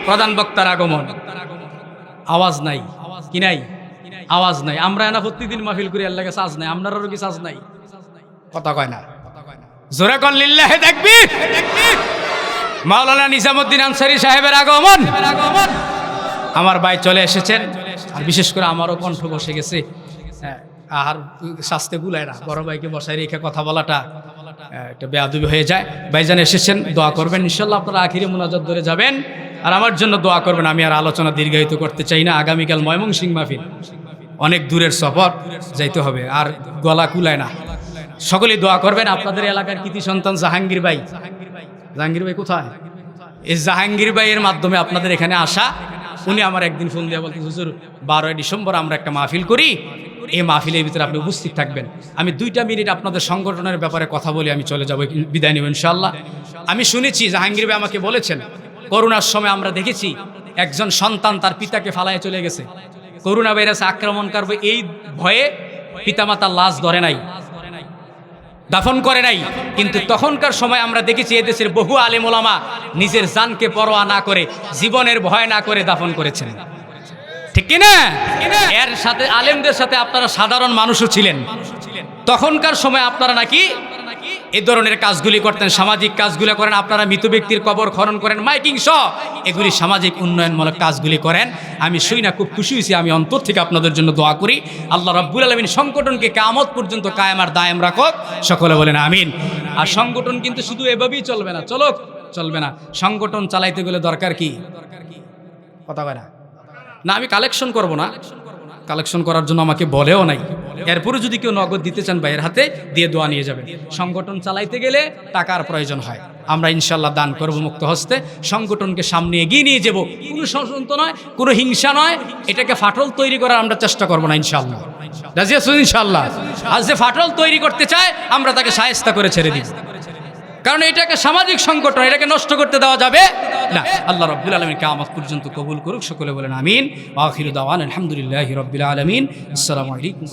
প্রধান বক্তার আগমন। আওয়াজ নাই, কি নাই? আওয়াজ নাই। আমরা না প্রতিদিন মাহফিল করি, আল্লাহকে সাজ নাই, আপনারও কি সাজ নাই? কথা কয় না, জোরে কোন লিল্লাহি তাকবীর। মাওলানা নিজামুদ্দিন আনসারী সাহেবের আগমন। আমার ভাই চলে এসেছেন, আর বিশেষ করে আমারও কণ্ঠ বসে গেছে। আর শাস্তে গুলায় না, বড় ভাইকে বসায় রেখে কথা বলাটা একটা বেয়াদবি হয়ে যায়। ভাইজান এসেছেন, দোয়া করবেন ইনশাল্লাহ। আপনারা আখিরে মুনাজাত ধরে যাবেন আর আমার জন্য দোয়া করবেন। আমি আর আলোচনা দীর্ঘায়িত করতে চাই না। আগামীকাল ময়মনসিংহ মাহফিল, অনেক দূরের সফর, যাইতে হবে, আর গলা কুলায় না। সকলেই দোয়া করবেন। আপনাদের এলাকার কৃতি সন্তান জাহাঙ্গীর ভাই, জাহাঙ্গীর ভাই কোথায়? এই জাহাঙ্গীর ভাইয়ের মাধ্যমে আপনাদের এখানে আসা। উনি আমার একদিন ফোন দিয়ে বলতে, হুজুর 12ই ডিসেম্বর আমরা একটা মাহফিল করি, এই মাহফিলের ভিতরে আপনি উপস্থিত থাকবেন। আমি 2 মিনিট আপনাদের সংগঠনের ব্যাপারে কথা বলে আমি চলে যাব, বিদায় নেব ইনশাআল্লাহ। আমি শুনেছি জাহাঙ্গীর ভাই আমাকে বলেছেন, করোনার সময় আমরা দেখেছি একজন সন্তান তার পিতাকে ফালায় চলে গেছে। করোনা ভাইরাসে আক্রমণ করবে এই ভয়ে পিতামাতার লাশ ধরে নাই, দাফন করে নাই। কিন্তু তখনকার সময় আমরা দেখেছি এদেশের বহু আলেম ওলামা নিজের জানকে পরোয়া না করে, জীবনের ভয় না করে দাফন করেছেন, ঠিক কিনা? এর সাথে আলেমদের সাথে আপনারা সাধারণ মানুষও ছিলেন। তখনকার সময় আপনারা নাকি এই ধরনের কাজগুলি করতেন, সামাজিক কাজগুলো করেন। আপনারা মৃত ব্যক্তির কবর খনন করেন, মাইকিং সহ এগুলি সামাজিক উন্নয়নমূলক কাজগুলি করেন। আমি শুই না, খুব খুশি হয়েছি। আমি অন্তর থেকে আপনাদের জন্য দোয়া করি, আল্লাহ রাব্বুল আলামিন সংগঠনকে কিয়ামত পর্যন্ত কায়েম আর দায়েম রাখুক। সকলে বলেন আমিন। আর সংগঠন কিন্তু শুধু এভাবেই চলবে না, চলবে না। সংগঠন চালাইতে গেলে দরকার কি? কথা কয় না। না, আমি কালেকশন করব না, কালেকশন করার জন্য আমাকে বলেও নাই। এরপরে যদি কেউ নগদ দিতে চান ভাইয়ের হাতে দিয়ে দোয়া নিয়ে যাবেন। সংগঠন চালাইতে গেলে টাকার প্রয়োজন হয়, আমরা ইনশাল্লাহ দান করব মুক্ত হস্তে। সংগঠনকে সামনে এগিয়ে নিয়ে যাব, কোনো ষড়যন্ত্র নয়, কোনো হিংসা নয়। এটাকে ফাটল তৈরি করার আমরা চেষ্টা করব না ইনশাল্লাহ। রাজি আছেন ইনশাল্লাহ? আজ যে ফাটল তৈরি করতে চায় আমরা তাকে শায়েস্তা করে ছেড়ে দিই, কারণ এটাকে সামাজিক সংগঠন, এটাকে নষ্ট করতে দেওয়া যাবে না। আল্লাহ রাব্বুল আলামিন কিয়ামত পর্যন্ত কবুল করুক। সকলে বলেন আমিন। ওয়া আখিরু দাওয়ানা আলহামদুলিল্লাহি রাব্বিল আলামিন। আসসালামু আলাইকুম।